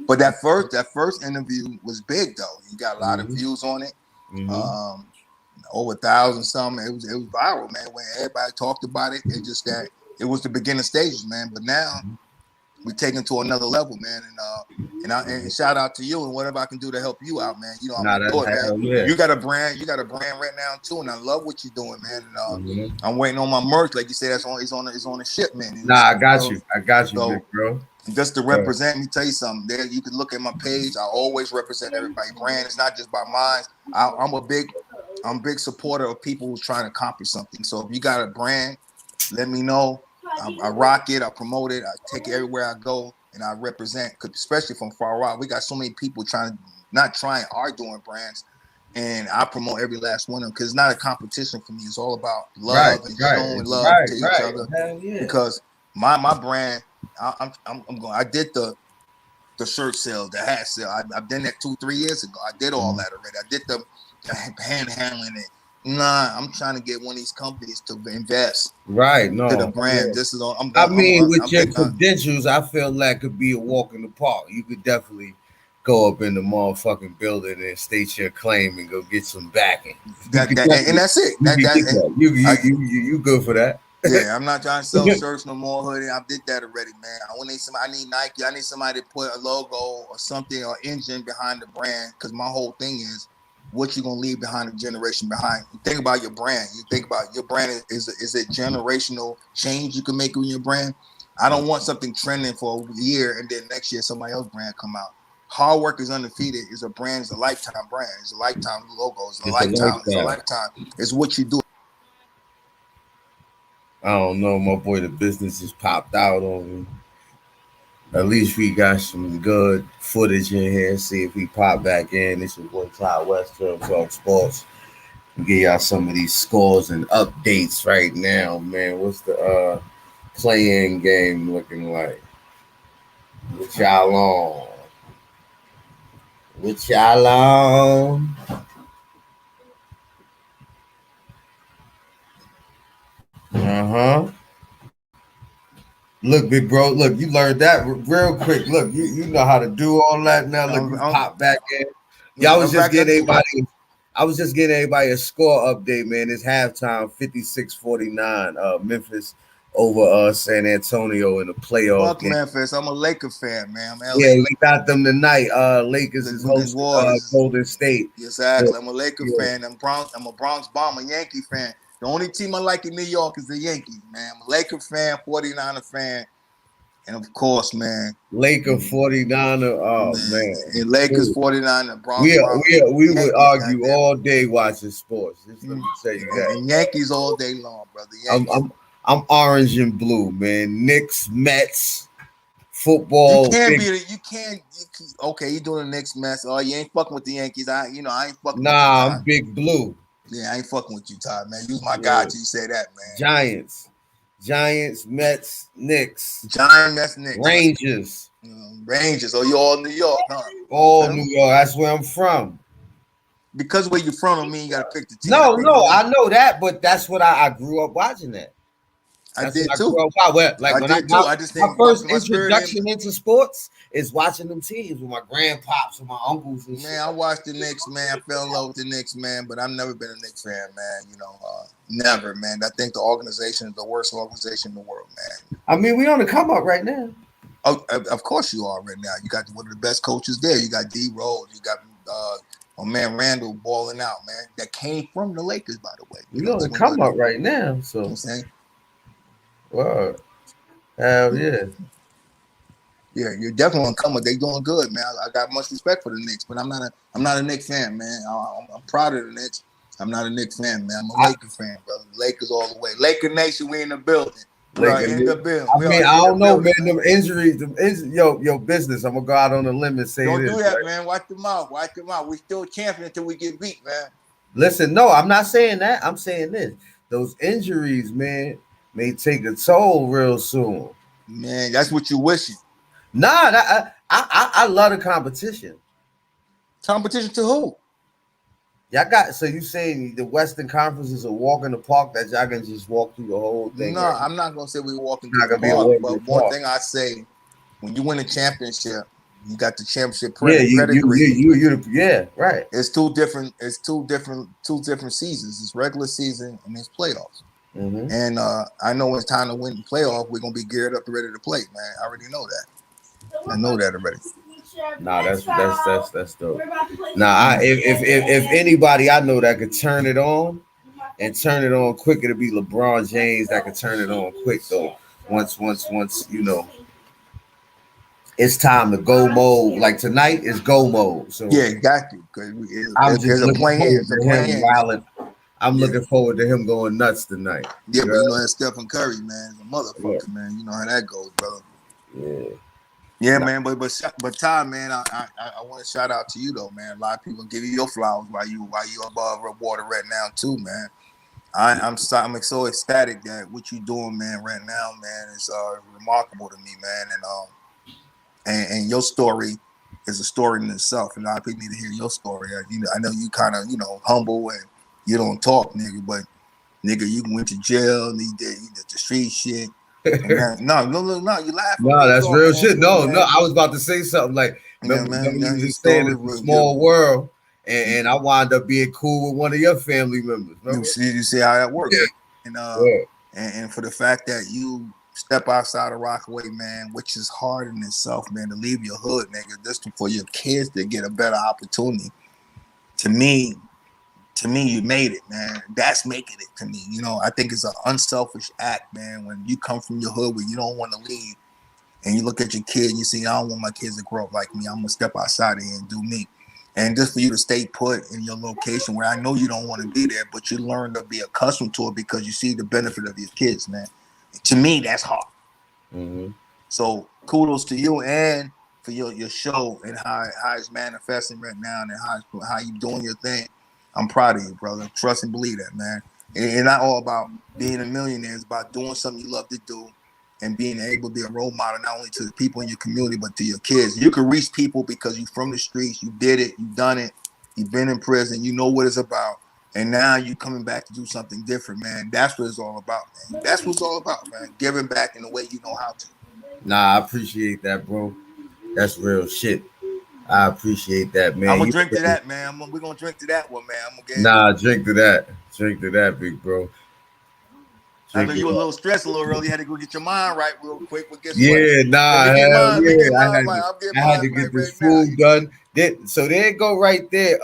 But that first interview was big though. You got a lot of views on it. Over 1,000 something. It was viral, man. When everybody talked about it, it just that it was the beginning stages, man. But now we taking to another level, man. And shout out to you and whatever I can do to help you out, man. Man. Yeah. You got a brand right now too, and I love what you're doing, man. And I'm waiting on my merch, like you said. It's on the shipment. And I got you, so, big bro. Just to represent, let me tell you something. There, you can look at my page. I always represent everybody's brand. It's not just by mine. I'm a big supporter of people who's trying to accomplish something. So if you got a brand, let me know. I rock it. I promote it. I take it everywhere I go, and I represent. Especially from far out, we got so many people are doing brands, and I promote every last one of them because it's not a competition for me. It's all about love and showing love to each other. Yeah. Because my brand, I did the shirt sale, the hat sale. I've done that 2-3 years ago. I did all that already. I did the hand handling it. Nah, I'm trying to get one of these companies to invest. Right, no. To the brand. Yeah. This is all. With your credentials, I feel like could be a walk in the park. You could definitely go up in the motherfucking building and state your claim and go get some backing. And that's it. You good for that? Yeah, I'm not trying to sell shirts no more, hoodie. I did that already, man. I need Nike. I need somebody to put a logo or something or engine behind the brand because my whole thing is what you're gonna leave behind, a generation behind. You think about your brand. You think about your brand is it generational change you can make with your brand. I don't want something trending for a year and then next year somebody else's brand come out. Hard work is undefeated. It's a brand. It's a lifetime brand. It's a lifetime logo. It's a lifetime. It's what you do. I don't know, my boy. The business just popped out on me. At least we got some good footage in here. See if we pop back in. This is boy Clyde West from Talk Sports. We'll give y'all some of these scores and updates right now, man. What's the play-in game looking like? What y'all on? Look, big bro. Look, you learned that real quick. Look, you know how to do all that now. Look, you pop back in. I was just getting everybody a score update, man. It's halftime, 56-49. Memphis over San Antonio in the playoff. Fuck game. Memphis. I'm a Laker fan, man. Yeah, we got them tonight. Lakers is hosting Golden State. Exactly. I'm a Laker fan. I'm a Bronx Bomber Yankee fan. The only team I like in New York is the Yankees, man. I'm a Laker fan, 49er fan. And of course, man. Laker 49er, man. And Lakers 49er. Bronx we would argue all day watching sports. Just let me tell you that. And Yankees all day long, brother. I'm orange and blue, man. Knicks, Mets, football. Okay, you doing the Knicks, Mets. Oh, you ain't fucking with the Yankees. I ain't fucking Nah, I'm big blue. Yeah, I ain't fucking with you, Todd, man. You my guy till you say that, man. Giants. Giants, Mets, Knicks, Giant Mets, Knicks, Rangers. Rangers. Oh, you all New York, huh? All Okay. New York. That's where I'm from. Because where you're from, don't mean you got to pick the team. No, I know that, but that's what I grew up watching that. I That's did what I too. grew up watching. Well, like I when did too. I just my think first my spirit introduction into sports is watching them teams with my grandpops and my uncles and shit. Man, I watched the Knicks, man. I fell in love with the Knicks, man. But I've never been a Knicks fan, man. You know, never, man. I think the organization is the worst organization in the world, man. I mean, we on the come up right now. Oh, of course you are right now. You got one of the best coaches there. You got D Rose. You got my man Randall balling out, man. That came from the Lakers, by the way. We on the come up right now. So, you know what I'm saying, wow, hell yeah. Yeah, you're definitely on come up. They doing good, man. I got much respect for the Knicks, but I'm not a Knicks fan, man. I'm proud of the Knicks. I'm not a Knicks fan, man. I'm a Lakers fan, brother. Lakers all the way. Laker Nation, we in the building. We are in the building. I mean, I don't know, man. Them injuries, yo, business. I'm gonna go out on a limb and say don't this. Do that, man. Watch them out. Watch them out. We still champion until we get beat, man. Listen, no, I'm not saying that. I'm saying this. Those injuries, man, may take a toll real soon. Man, that's what you wishing. Nah, I love the competition. Competition to who? Y'all got, so you saying the Western Conference is a walk in the park that y'all can just walk through the whole thing? No, right? I'm not gonna say we walking through the park, but one thing I say, when you win a championship, you got the championship pedigree. Yeah, right. It's two different seasons. It's regular season and it's playoffs. Mm-hmm. And I know when it's time to win the playoff, we're gonna be geared up and ready to play, man. I already know that. I know that already. Nah, that's dope. Nah, if anybody I know that could turn it on and turn it on quick, it'll be LeBron James that could turn it on quick though. Once you know it's time to go mode. Like tonight is go mode. So yeah, got you. I'm just looking forward to him wilding. I'm looking forward to him going nuts tonight. Yeah, but you know that Stephen Curry, man, is a motherfucker, man. You know how that goes, brother. Yeah. Yeah, man, but Ty, man, I want to shout out to you though, man. A lot of people give you your flowers while you above water right now too, man. I'm so ecstatic that what you doing, man, right now, man, is remarkable to me, man, and your story is a story in itself, and a lot of people need to hear your story. I know you kind of humble and you don't talk, nigga, but nigga, you went to jail, and you did the street shit. No, you laughing. No, that's real shit. No, I was about to say something like, remember you just saying it's a small world, and I wound up being cool with one of your family members. You see how that works, yeah. And for the fact that you step outside of Rockaway, man, which is hard in itself, man, to leave your hood, nigga, just for your kids to get a better opportunity. To me, you made it, man. That's making it to me. I think it's an unselfish act, man, when you come from your hood where you don't want to leave and you look at your kid and you see, I don't want my kids to grow up like me. I'm going to step outside of here and do me. And just for you to stay put in your location where I know you don't want to be there, but you learn to be accustomed to it because you see the benefit of your kids, man. To me, that's hard. Mm-hmm. So kudos to you and for your show and how it's manifesting right now and how you doing your thing. I'm proud of you, brother. Trust and believe that, man. It's not all about being a millionaire. It's about doing something you love to do and being able to be a role model, not only to the people in your community, but to your kids. You can reach people because you're from the streets. You did it. You've done it. You've been in prison. You know what it's about. And now you're coming back to do something different, man. That's what it's all about, man. That's what it's all about, man. Giving back in the way you know how to. Nah, I appreciate that, bro. That's real shit. I appreciate that, man. I'm gonna drink to that, man. We're gonna drink to that one, man. Drink to that. Drink to that, big bro. I know you were a little stressed a little early. You had to go get your mind right real quick. But guess what? I had to get this food done. So there it go right there.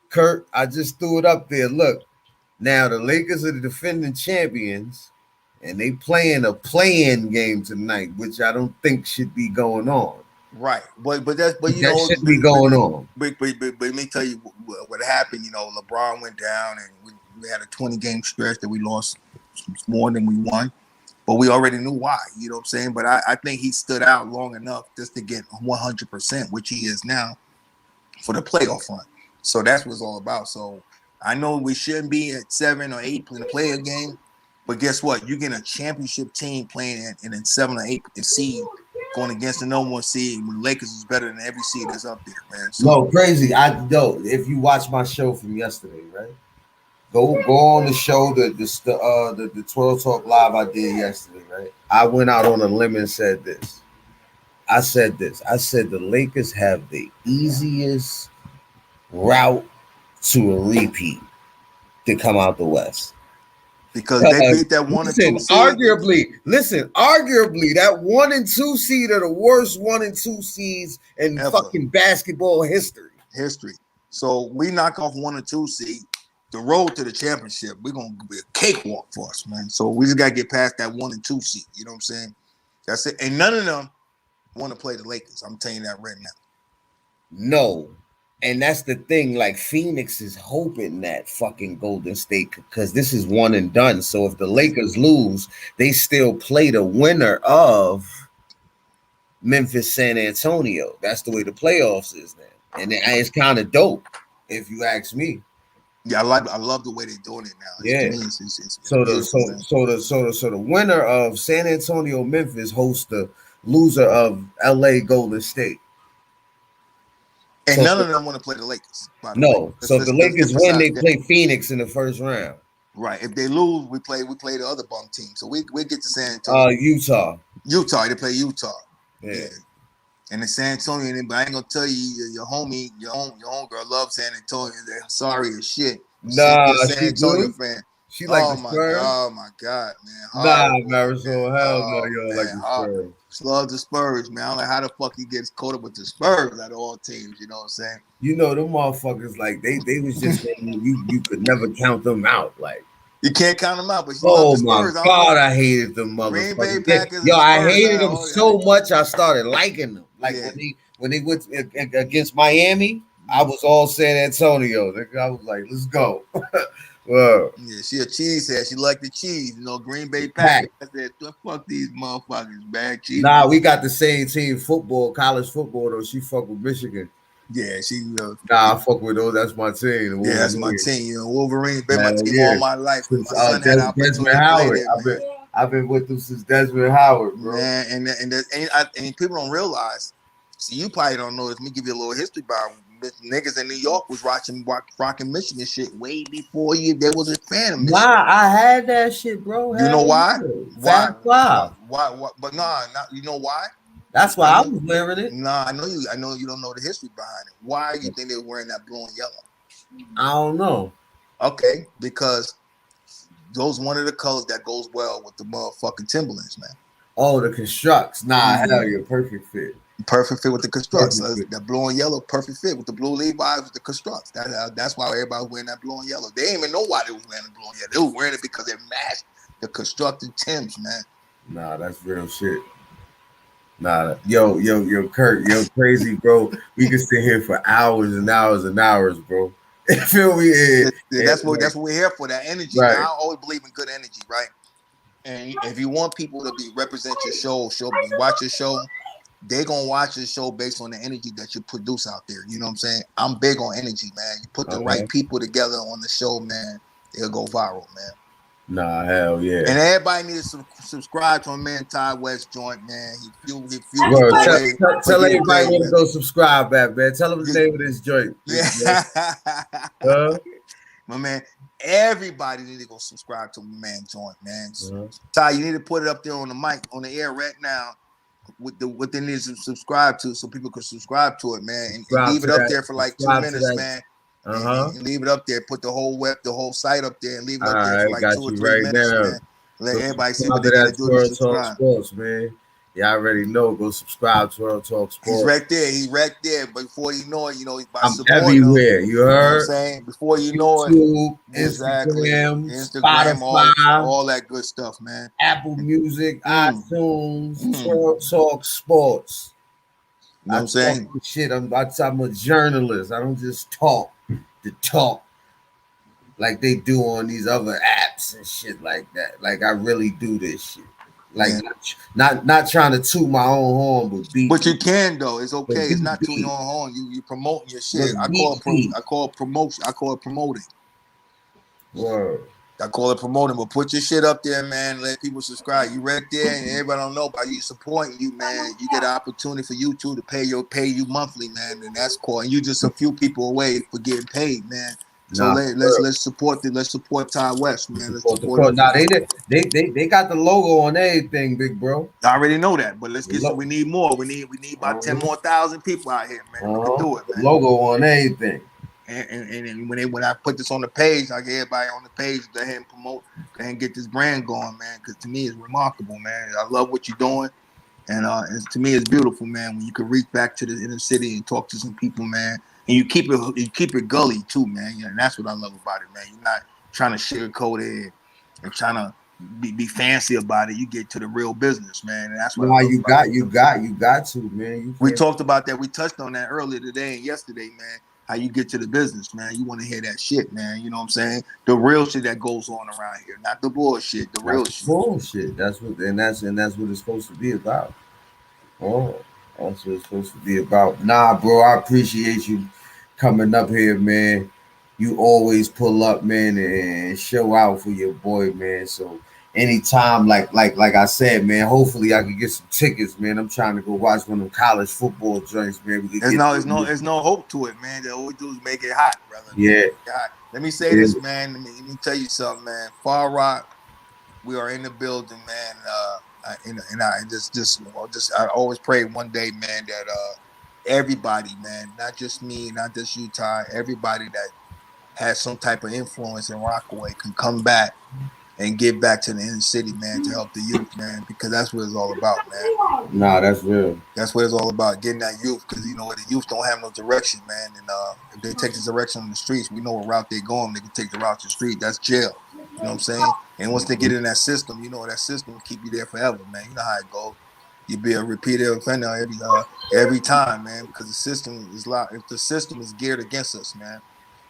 Kurt, I just threw it up there. Look, now the Lakers are the defending champions, and they playing a play-in game tonight, which I don't think should be going on. Right, but you that know should be going on. But let me tell you what happened. LeBron went down, and we had a 20-game stretch that we lost more than we won. But we already knew why. You know what I'm saying? But I think he stood out long enough just to get 100%, which he is now, for the playoff run. So that's what it's all about. So I know we shouldn't be at 7 or 8 in the player game, But guess what? You get a championship team playing in 7 or 8 seed going against the number 1 seed when the Lakers is better than every seed that's up there, man. So, No, crazy. If you watch my show from yesterday, right? Go on the show, the 12 Talk Live I did yesterday, right? I went out on a limb and said this. I said the Lakers have the easiest route to a repeat to come out the West. Because they beat that 1 and 2 seed. Arguably, that 1 and 2 seed are the worst 1 and 2 seeds in Ever. fucking basketball history. So we knock off 1 and 2 seed. The road to the championship, we're gonna be a cakewalk for us, man. So we just gotta get past that 1 and 2 seed. You know what I'm saying? That's it. And none of them want to play the Lakers. I'm telling you that right now. No. And that's the thing. Like Phoenix is hoping that fucking Golden State, because this is one and done. So if the Lakers lose, they still play the winner of Memphis, San Antonio. That's the way the playoffs is now, and it's kind of dope, if you ask me. Yeah, I love the way they're doing it now. Yeah. So the winner of San Antonio, Memphis hosts the loser of LA, Golden State. And none of them want to play the Lakers. No. So if the Lakers win, they play Phoenix in the first round. Right. If they lose, we play the other bum team. So we get to San Antonio. Utah. They play Utah. Yeah. And in San Antonio, but I ain't gonna tell you, your homegirl loves San Antonio. They're sorry as shit. Nah, San Antonio fan. She like the Spurs. Oh my god, man. Nah, Marisol, hell no, you don't like the Spurs. She loves the Spurs, man. I don't know how the fuck he gets caught up with the Spurs out of all teams. You know what I'm saying? You know them motherfuckers, like they was just you could never count them out, like. You can't count them out, but oh my god, I hated them motherfuckers. Yo, I hated them so much. I started liking them. Like when they went against Miami, I was all San Antonio. I was like, let's go. Yeah, she a cheesehead. She like the cheese, you know. Green Bay Packers. I said, fuck these motherfuckers, bad cheese. Nah, we got the same team college football though. She fuck with Michigan. Yeah, she. Nah, I fuck with those. That's my team. Yeah, that's my team. You know, Wolverine's been my team all my life. My son had Desmond Howard. I've been with them since Desmond Howard, bro. Man, and people don't realize. See, you probably don't know this. Let me give you a little history about niggas in New York was rocking Michigan shit way before there was a fan of Michigan. Why? I had that shit, bro. You know why? Why? But you know why? That's why I was wearing it. Nah, I know you don't know the history behind it. Why do you think they were wearing that blue and yellow? I don't know. Okay, because those one of the colors that goes well with the motherfucking Timberlands, man. Oh, the constructs. Nah, hell, you're perfect fit. Perfect fit with the constructs. That blue and yellow, perfect fit with the blue Levi's with the constructs. That's why everybody was wearing that blue and yellow. They didn't even know why they was wearing the blue and yellow. They were wearing it because it matched the constructed Timbs, man. Nah, that's real shit. Nah, yo, Kurt, yo, crazy, bro. We can sit here for hours and hours and hours, bro. Feel me? That's what we're here for. That energy. Right. I always believe in good energy, right? And if you want people to represent your show, watch your show. They're gonna watch your show based on the energy that you produce out there. You know what I'm saying? I'm big on energy, man. You put the right people together on the show, man, it'll go viral, man. Nah, hell yeah. And everybody needs to subscribe to my man Ty West joint, man. He fueled tell everybody where to go subscribe back, man. Tell them the name of this joint. Yeah. My man, everybody need to go subscribe to my man joint, man. Ty, you need to put it up there on the mic, on the air right now. What they need to subscribe to, so people can subscribe to it, man, and leave it up there for like 2 minutes, man. And leave it up there. Put the whole site up there, and leave it up there for like 2 or 3 minutes, man. Let everybody see what they gotta do to subscribe. Sports, man. Y'all already know. Go subscribe to World Talk Sports. He's right there. But before you know it, he's by everywhere. You heard? You know what I'm saying? Before you know YouTube, it, Instagram, Spotify, all that good stuff, man. Apple Music, iTunes, World Talk Sports. You know what I'm saying? Shit, I'm a journalist. I don't just talk to talk like they do on these other apps and shit like that. Like I really do this shit. Like not trying to toot my own horn, but you can though. It's okay. It's not tooting your own horn. You promoting your shit. I call it promotion. I call it promoting. Word. I call it promoting, but put your shit up there, man. Let people subscribe. You right there, and everybody don't know about you supporting you, man. You get an opportunity for YouTube to pay you monthly, man, and that's cool. And you just a few people away for getting paid, man. So let's support Ty West, man. Let's support him. Nah, they got the logo on everything, big bro. I already know that, but let's get some. We need more. We need about 10 more thousand people out here, man. We can do it, man. Logo on everything. And when I put this on the page, I get everybody on the page, go ahead and promote, go ahead and get this brand going, man. Because to me, it's remarkable, man. I love what you're doing, and to me, it's beautiful, man. When you can reach back to the inner city and talk to some people, man, and you keep it gully too, man. And that's what I love about it, man. You're not trying to sugarcoat it and trying to be fancy about it. You get to the real business, man. And that's what you got to, man. We talked about that. We touched on that earlier today and yesterday, man. How you get to the business, man. You want to hear that shit, man. You know what I'm saying? The real shit that goes on around here, not the bullshit. The real shit. Bullshit. That's what it's supposed to be about. Oh, that's what it's supposed to be about. Nah, bro, I appreciate you coming up here, man. You always pull up, man, and show out for your boy, man. So anytime, like I said, man, hopefully I can get some tickets, man. I'm trying to go watch one of them college football joints, man. There's no hope to it, man. All we do is make it hot, brother. Yeah. Let me say this, man. Let me tell you something, man. Far Rock, we are in the building, man. I always pray one day, man, that everybody, man, not just me, not just you, Ty, everybody that has some type of influence in Rockaway can come back and give back to the inner city, man, to help the youth, man, because that's what it's all about, man. Nah, that's real. That's what it's all about, getting that youth, because, you know, the youth don't have no direction, man, and if they take the direction on the streets, we know what route they're going. They can take the route to the street. That's jail. You know what I'm saying? And once they get in that system, you know that system will keep you there forever, man. You know how it goes. You be a repeated offender every time, man, because the system is geared against us, man.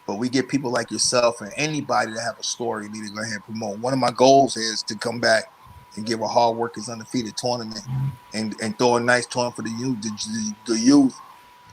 But we get people like yourself and anybody that have a story need to go ahead and promote. One of my goals is to come back and give a Hard Workers Undefeated tournament and throw a nice tournament for the youth. The youth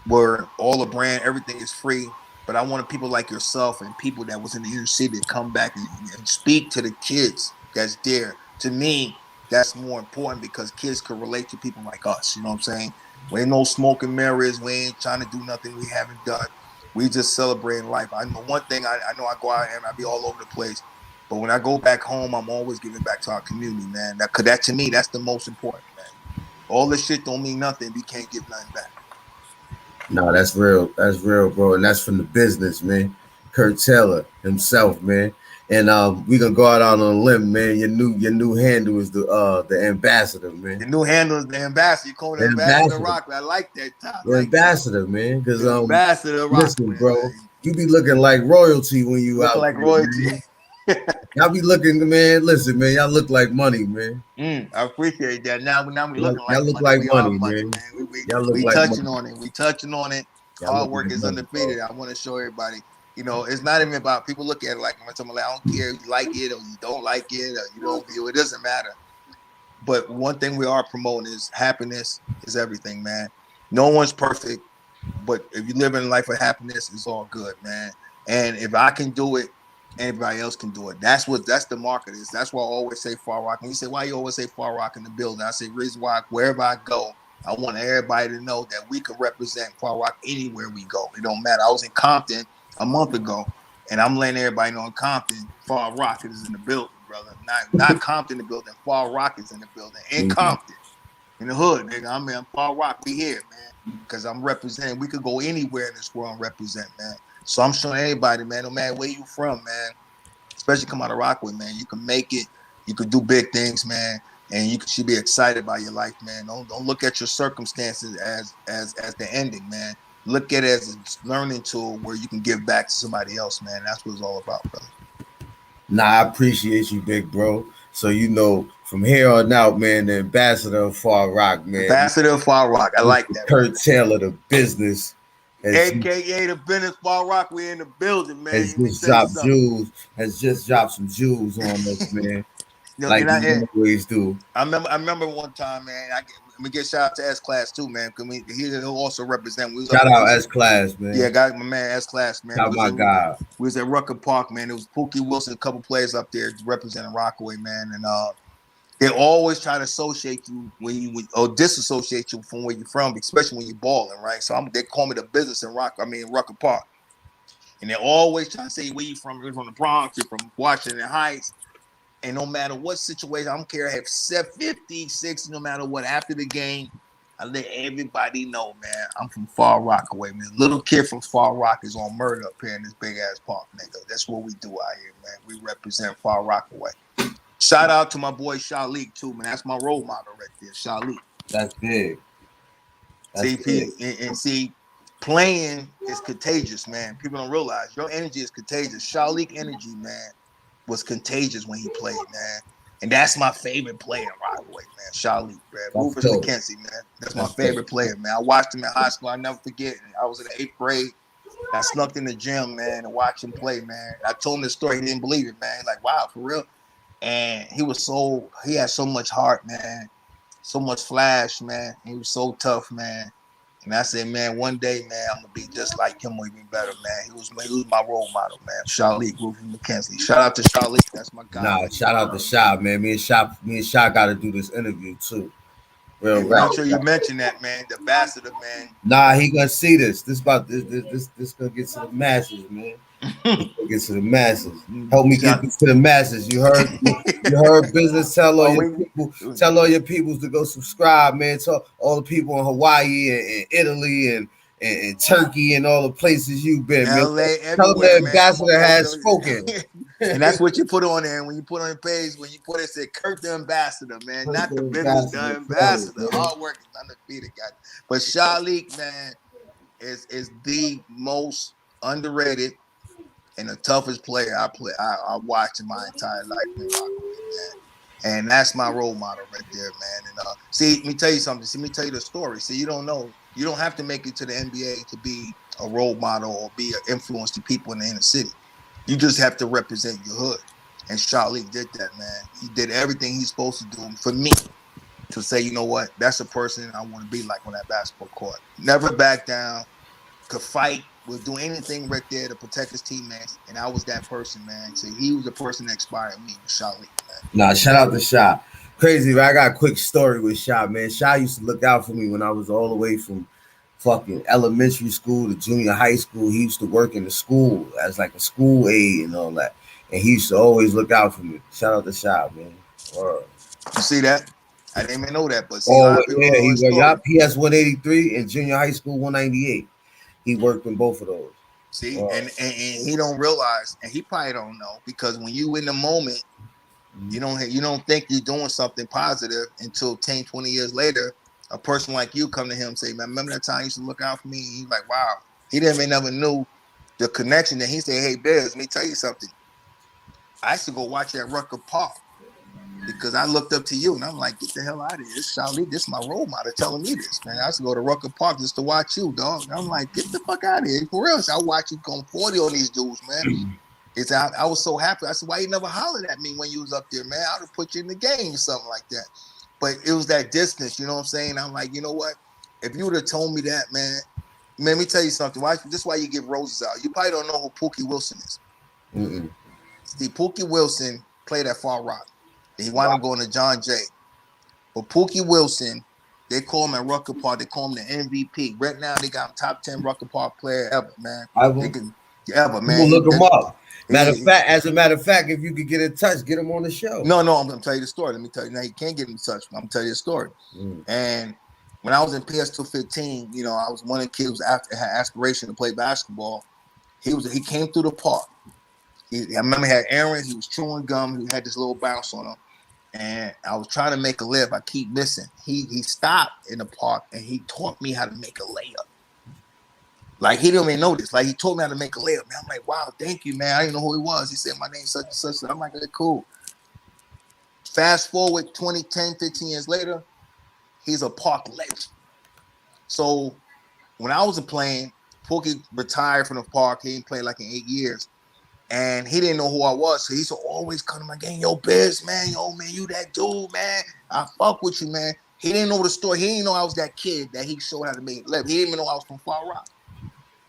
where all the brand, everything is free. But I wanted people like yourself and people that was in the inner city to come back and speak to the kids that's there. To me, that's more important because kids can relate to people like us. You know what I'm saying? We ain't no smoke and mirrors. We ain't trying to do nothing we haven't done. We just celebrating life. I know one thing. I know I go out and I be all over the place, but when I go back home, I'm always giving back to our community, man. Cause that to me, that's the most important, man. All this shit don't mean nothing if you can't give nothing back. No, that's real. That's real, bro. And that's from the business, man. Kurt Taylor himself, man. And we gonna go out on a limb, man. Your new handle is the ambassador, man. Your new handle is the ambassador. You call it ambassador Rock. I like that. The ambassador, man. Because ambassador Rock. Listen, man, bro, man. You be looking like royalty when you out. Like royalty. Y'all be looking, man. Listen, man. Y'all look like money, man. I appreciate that. Now we looking like y'all look like money, man. We touching on it. We touching on it. Hard work is undefeated. I want to show everybody. You know, it's not even about people look at it like I don't care if you like it or you don't like it or you don't view it. It doesn't matter. But one thing we are promoting is happiness is everything, man. No one's perfect, but if you live in a life of happiness, it's all good, man. And if I can do it, everybody else can do it. That's the market is. That's why I always say Far Rock. And you say, why you always say Far Rock in the building? I say, reason why wherever I go, I want everybody to know that we can represent Far Rock anywhere we go. It don't matter. I was in Compton a month ago, and I'm letting everybody know in Compton, Far Rock is in the building, brother. Not Compton in the building, Far Rock is in the building. In Compton, in the hood, nigga. I'm Far Rock, we here, man. Because I'm representing. We could go anywhere in this world and represent, man. So I'm showing everybody, man, no matter where you from, man, especially come out of Rockwood, man, you can make it, you can do big things, man, and you should be excited about your life, man. Don't look at your circumstances as the ending, man. Look at it as a learning tool where you can give back to somebody else, man. That's what it's all about, brother. Nah, I appreciate you, big bro. So, you know, from here on out, man, the ambassador of Far Rock, man. Ambassador of Far Rock. I like that. Kurt Taylor, the business. AKA the business Far Rock. We in the building, man. Has just dropped some jewels on us, man. Like you always do. I remember one time, man, me get shout out to S Class too, man. Cause he'll also represent. Shout out S Class, man. Yeah, got my man S Class, man. Shout my God. We was at Rucker Park, man. It was Pookie Wilson, a couple players up there representing Rockaway, man, and they always try to associate you or disassociate you from where you're from, especially when you're balling, right? So they call me the business in Rucker Park. And they're always trying to say where you from. You're from the Bronx, you're from Washington Heights. And no matter what situation, I don't care, I have 50, 60, no matter what, after the game, I let everybody know, man, I'm from Far Rockaway, man. Little kid from Far Rock is on murder up here in this big-ass park, nigga. That's what we do out here, man. We represent Far Rockaway. Shout out to my boy Shalik, too, man. That's my role model right there, Shalik. That's big. See, playing is contagious, man. People don't realize your energy is contagious. Shalik energy, man, was contagious when he played, man. And that's my favorite player in Rockaway, man. Shalik, man. Rufus McKenzie, man. That's my favorite player, man. I watched him in high school. I never forget. I was in the 8th grade. I snuck in the gym, man, and watched him play, man. I told him the story. He didn't believe it, man. Like, wow, for real. And he had so much heart, man. So much flash, man. He was so tough, man. And I said, man, one day, man, I'm gonna be just like him or even better, man. He was my role model, man. Shalik, Rufus McKenzie. Shout out to Shalik. That's my guy. Nah, shout out to Sha, man. Me and Sha got to do this interview too. Real right. I'm sure you mentioned that, man. The ambassador, man. Nah, he gonna see this. This gonna get to the masses, man. Get to the masses. Help me get this to the masses. You heard business. Tell all your people to go subscribe, man. Tell all the people in Hawaii and Italy and Turkey and all the places you've been. LA, tell them the ambassador has spoken. And that's what you put on there. And when you put on your page, when you put it, say Kurt the ambassador, man. Kurt not the business, the ambassador. Hard work is undefeated, guy. But Shalik, man, is the most underrated and the toughest player I watched in my entire life, man. And that's my role model right there, man. And see, let me tell you something. See, let me tell you the story. See, you don't have to make it to the NBA to be a role model or be an influence to people in the inner city. You just have to represent your hood. And Shalik did that, man. He did everything he's supposed to do for me to say, you know what, that's a person I want to be like on that basketball court. Never back down, could fight, would do anything right there to protect his teammates. And I was that person, man. So he was the person that inspired me, Shalik, man. Nah, shout out to Sha. Crazy, right? I got a quick story with Sha, man. Sha used to look out for me when I was all the way from fucking elementary school to junior high school. He used to work in the school as like a school aide and all that. And he used to always look out for me. Shout out to Sha, man. You see that? I didn't even know that, but see, he has 183 and junior high school 198. He worked in both of those. See, and he don't realize, and he probably don't know, because when you in the moment, you don't think you're doing something positive until 10, 20 years later, a person like you come to him and say, man, remember that time you used to look out for me? And he's like, wow. He never knew the connection that he said, hey, Biz, let me tell you something. I used to go watch at Rucker Park because I looked up to you, and I'm like, get the hell out of here. This Shalik, this is my role model telling me this, man. I used to go to Rucker Park just to watch you, dog. And I'm like, get the fuck out of here. For real, I watch you going 40 on these dudes, man. I was so happy. I said, why you never hollered at me when you was up there, man? I would have put you in the game or something like that. But it was that distance, you know what I'm saying? I'm like, you know what? If you would have told me that, man, let me tell you something. This is why you give roses out. You probably don't know who Pookie Wilson is. Mm-mm. See, Pookie Wilson played at Far Rock. And he wound up going to John Jay. But Pookie Wilson, they call him at Rucker Park. They call him the MVP. Right now, they got him top 10 Rucker Park player ever, man. Ever, man. We'll look him up. As a matter of fact, if you could get in touch, get him on the show. No, I'm going to tell you the story. Let me tell you. Now, you can't get in touch. I'm going to tell you the story. And when I was in PS215, I was one of the kids who had aspiration to play basketball. He came through the park. I remember he had Aaron. He was chewing gum. He had this little bounce on him. And I was trying to make a layup. I keep missing. He stopped in the park, and he taught me how to make a layup. Like, he didn't even know this. Like, he told me how to make a layup. Man, I'm like, wow, thank you, man. I didn't know who he was. He said, my name's such and such. I'm like, cool. Fast forward 15 years later, he's a park legend. So when I was playing, Pookie retired from the park. He didn't play like in 8 years. And he didn't know who I was. So he used to always come to my game. Yo, Biz, man. Yo, man, you that dude, man. I fuck with you, man. He didn't know the story. He didn't know I was that kid that he showed how to make it live. He didn't even know I was from Far Rock.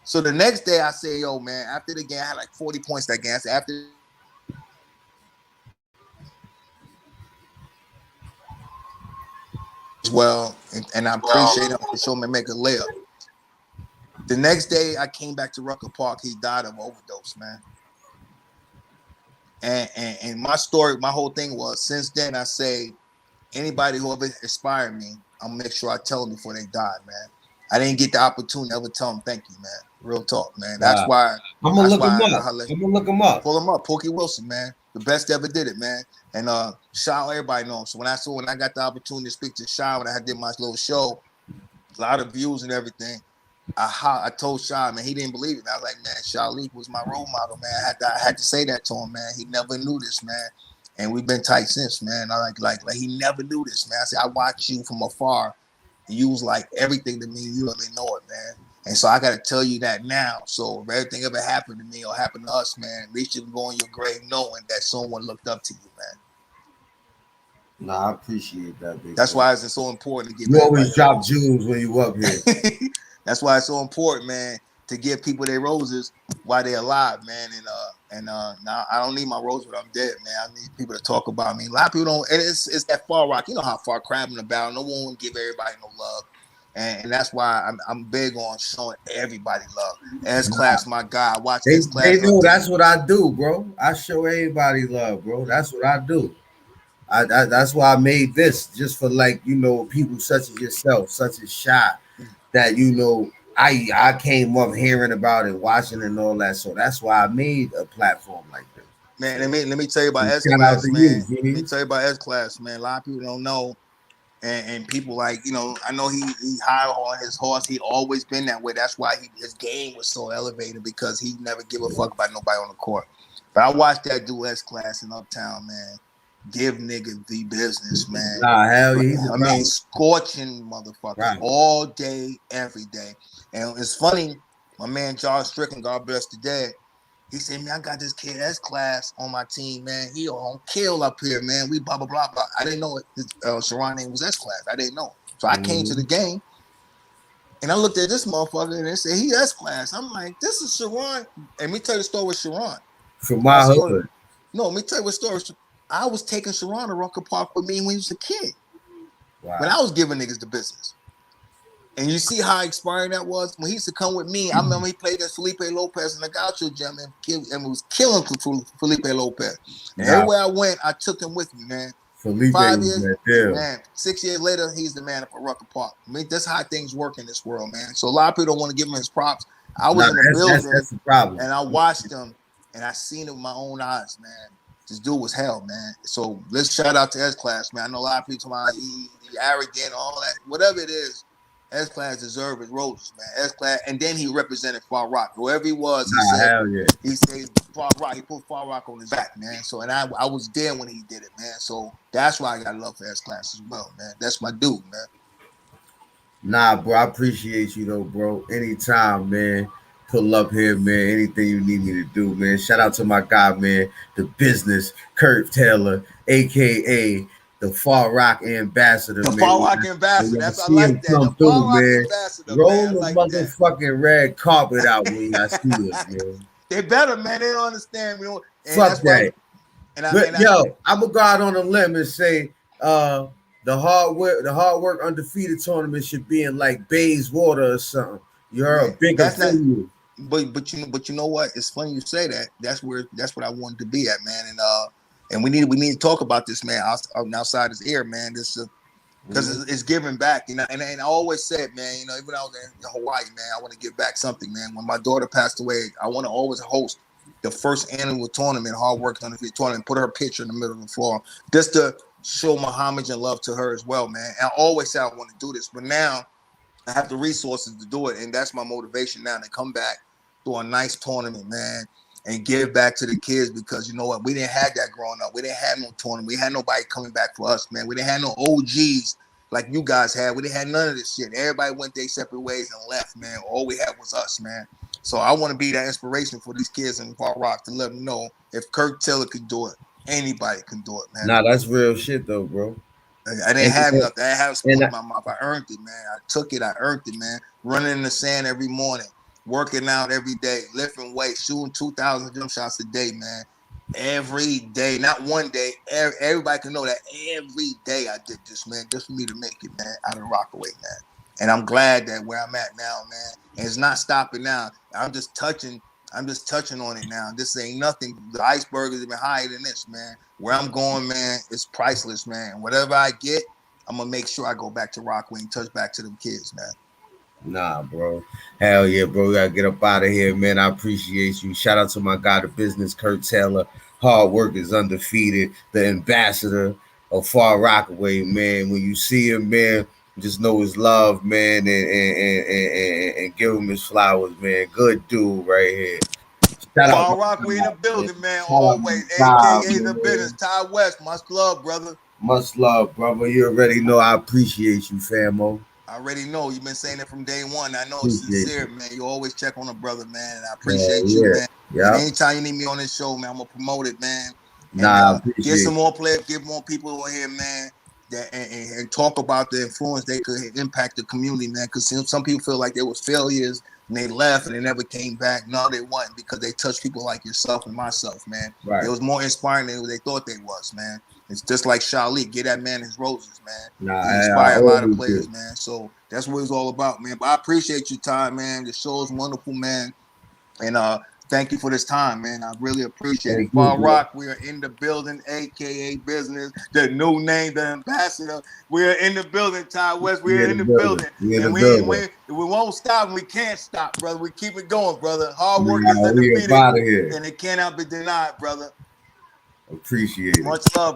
So the next day I say, yo, man, after the game, I had like 40 points that game. I said, after well, and I appreciate him for showing me make a layup. The next day I came back to Rucker Park. He died of overdose, man. And my story, my whole thing was, since then I say, anybody who ever inspired me, I'll make sure I tell them before they die, man. I didn't get the opportunity to ever tell them thank you, man. Real talk, man. That's why I'm gonna look him up. Pull him up. Pookie Wilson, man. The best ever did it, man. And Shaw, everybody knows. So when I got the opportunity to speak to Shaw when I did my little show, a lot of views and everything. I told Shaw, man, he didn't believe it. I was like, man, Shaw Leak was my role model, man. I had to say that to him, man. He never knew this, man. And we've been tight since, man. I like he never knew this, man. I said, I watch you from afar. You was like everything to me. You don't even know it, man. And so I got to tell you that now. So if everything ever happened to me or happened to us, man, at least you can go in your grave knowing that someone looked up to you, man. Nah, I appreciate that, big. That's why it's so important to get. You always drop jewels when you up here. That's why it's so important, man, to give people their roses while they're alive, man. And now I don't need my rose when I'm dead, man. I need people to talk about me. A lot of people don't. And it's that Far Rock. You know how far crabbing about. No one will give everybody no love. And that's why I'm big on showing everybody love. S-Class, my guy. Watch S-Class. They know that's what I do, bro. I show everybody love, bro. That's what I do. That's why I made this, just for, like, you know, people such as yourself, such as Shy, that, you know, I came up hearing about it, watching and all that. So that's why I made a platform like this. Man, let me tell you about S-Class, man. Let me tell you about S-Class, man. A lot of people don't know. And people, like, you know, I know he high on his horse. He always been that way. That's why his game was so elevated, because he never give a fuck about nobody on the court. But I watched that dude S-Class in Uptown, man. Give nigga the business, man. Nah, hell yeah. I mean, scorching motherfucker all day, every day. And it's funny, my man Josh Strickland, God bless the dead, he said, man, I got this kid S-Class on my team, man. He on kill up here, man. We blah, blah, blah, blah. I didn't know Sharon name was S-Class. I didn't know. So I came to the game, and I looked at this motherfucker, and they said, he S-Class. I'm like, this is Sharon. And let me tell you the story with Sharon. From my hood. No, let me tell you what story. I was taking Sharon to Rucker Park with me when he was a kid. Wow. When I was giving niggas the business. And you see how inspiring that was? When he used to come with me, I remember he played against Felipe Lopez in the Gaucho Gym and was killing Felipe Lopez. And everywhere I went, I took him with me, man. Felipe 5 years, man. 6 years later, he's the man up at Rucker Park. I mean, that's how things work in this world, man. So a lot of people don't want to give him his props. I was in the building, that's the problem. And I watched him, and I seen it with my own eyes, man. This dude was hell, man. So let's shout out to S-Class, man. I know a lot of people talking about he arrogant, all that, whatever it is. S-Class deserved his roses, man. S-Class, and then he represented Far Rock. Whoever he was, he said Far Rock. He put Far Rock on his back, man. So, and I was there when he did it, man. So that's why I got love for S-Class as well, man. That's my dude, man. Nah, bro, I appreciate you though, bro. Anytime, man. Pull up here, man. Anything you need me to do, man. Shout out to my guy, man. The business, Kurt Taylor, aka the Far Rock ambassador. The Far Rock ambassador. That's I like that. The Far Rock ambassador. Roll the motherfucking red carpet out when I see it, man. They better, man. They don't understand. You know, fuck that. I'm gonna go out on a limb and say, the hard work undefeated tournament should be in like Bayswater or something. You're a bigger venue. But you know what? It's funny you say that. That's what I wanted to be at, man. And we need to talk about this, man. Outside his ear, man. This because it's giving back, you know. And I always said, man, you know, even when I was in Hawaii, man, I want to give back something, man. When my daughter passed away, I want to always host the first annual tournament, hard work undefeated tournament. Put her picture in the middle of the floor, just to show my homage and love to her as well, man. And I always said I want to do this, but now I have the resources to do it, and that's my motivation now to come back to a nice tournament, man, and give back to the kids, because you know what? We didn't have that growing up. We didn't have no tournament. We had nobody coming back for us, man. We didn't have no OGs like you guys had. We didn't have none of this shit. Everybody went their separate ways and left, man. All we had was us, man. So I want to be that inspiration for these kids in Far Rock to let them know if Kurt Taylor could do it, anybody can do it, man. Nah, that's real shit though, bro. I didn't have nothing. I didn't have spoon and in my mouth. I earned it, man. I took it. I earned it, man. Running in the sand every morning, working out every day, lifting weights, shooting 2,000 jump shots a day, man. Every day, not one day. Everybody can know that every day I did this, man, just for me to make it, man, out of Rockaway, man. And I'm glad that where I'm at now, man, and it's not stopping now. I'm just touching on it now. This ain't nothing. The iceberg is even higher than this, man. Where I'm going, man, it's priceless, man. Whatever I get, I'm gonna make sure I go back to Rockaway and touch back to them kids, man. Nah, bro. Hell yeah, bro. We gotta get up out of here, man. I appreciate you. Shout out to my guy, the business, Kurt Taylor. Hard work is undefeated. The ambassador of Far Rockaway, man. When you see him, man, just know his love, man, and give him his flowers, man. Good dude right here. Far Rockaway in the building, man. Always. AKA the business. Ty West, much love, brother. Much love, brother. You already know I appreciate you, famo. I already know. You've been saying it from day one. I know it's sincere, man. You always check on a brother, man. And I appreciate you, man. Yeah. Anytime you need me on this show, man, I'm gonna promote it, man. And, get some more players, get more people on here, man. And talk about the influence they could impact the community, man. Because some people feel like there was failures and they left and they never came back. No, they weren't, because they touched people like yourself and myself, man. Right. It was more inspiring than they thought they was, man. It's just like Shalik. Get that man his roses, man. He inspired a lot of players, man. So that's what it's all about, man. But I appreciate your time, man. The show is wonderful, man. And thank you for this time, man. I really appreciate it. Far Rock, we are in the building, AKA business. The new name, the ambassador. We are in the building, Ty West. We are in the building. And we won't stop, and we can't stop, brother. We keep it going, brother. Hard work is undefeated, and it cannot be denied, brother. Appreciate it. Much love, brother.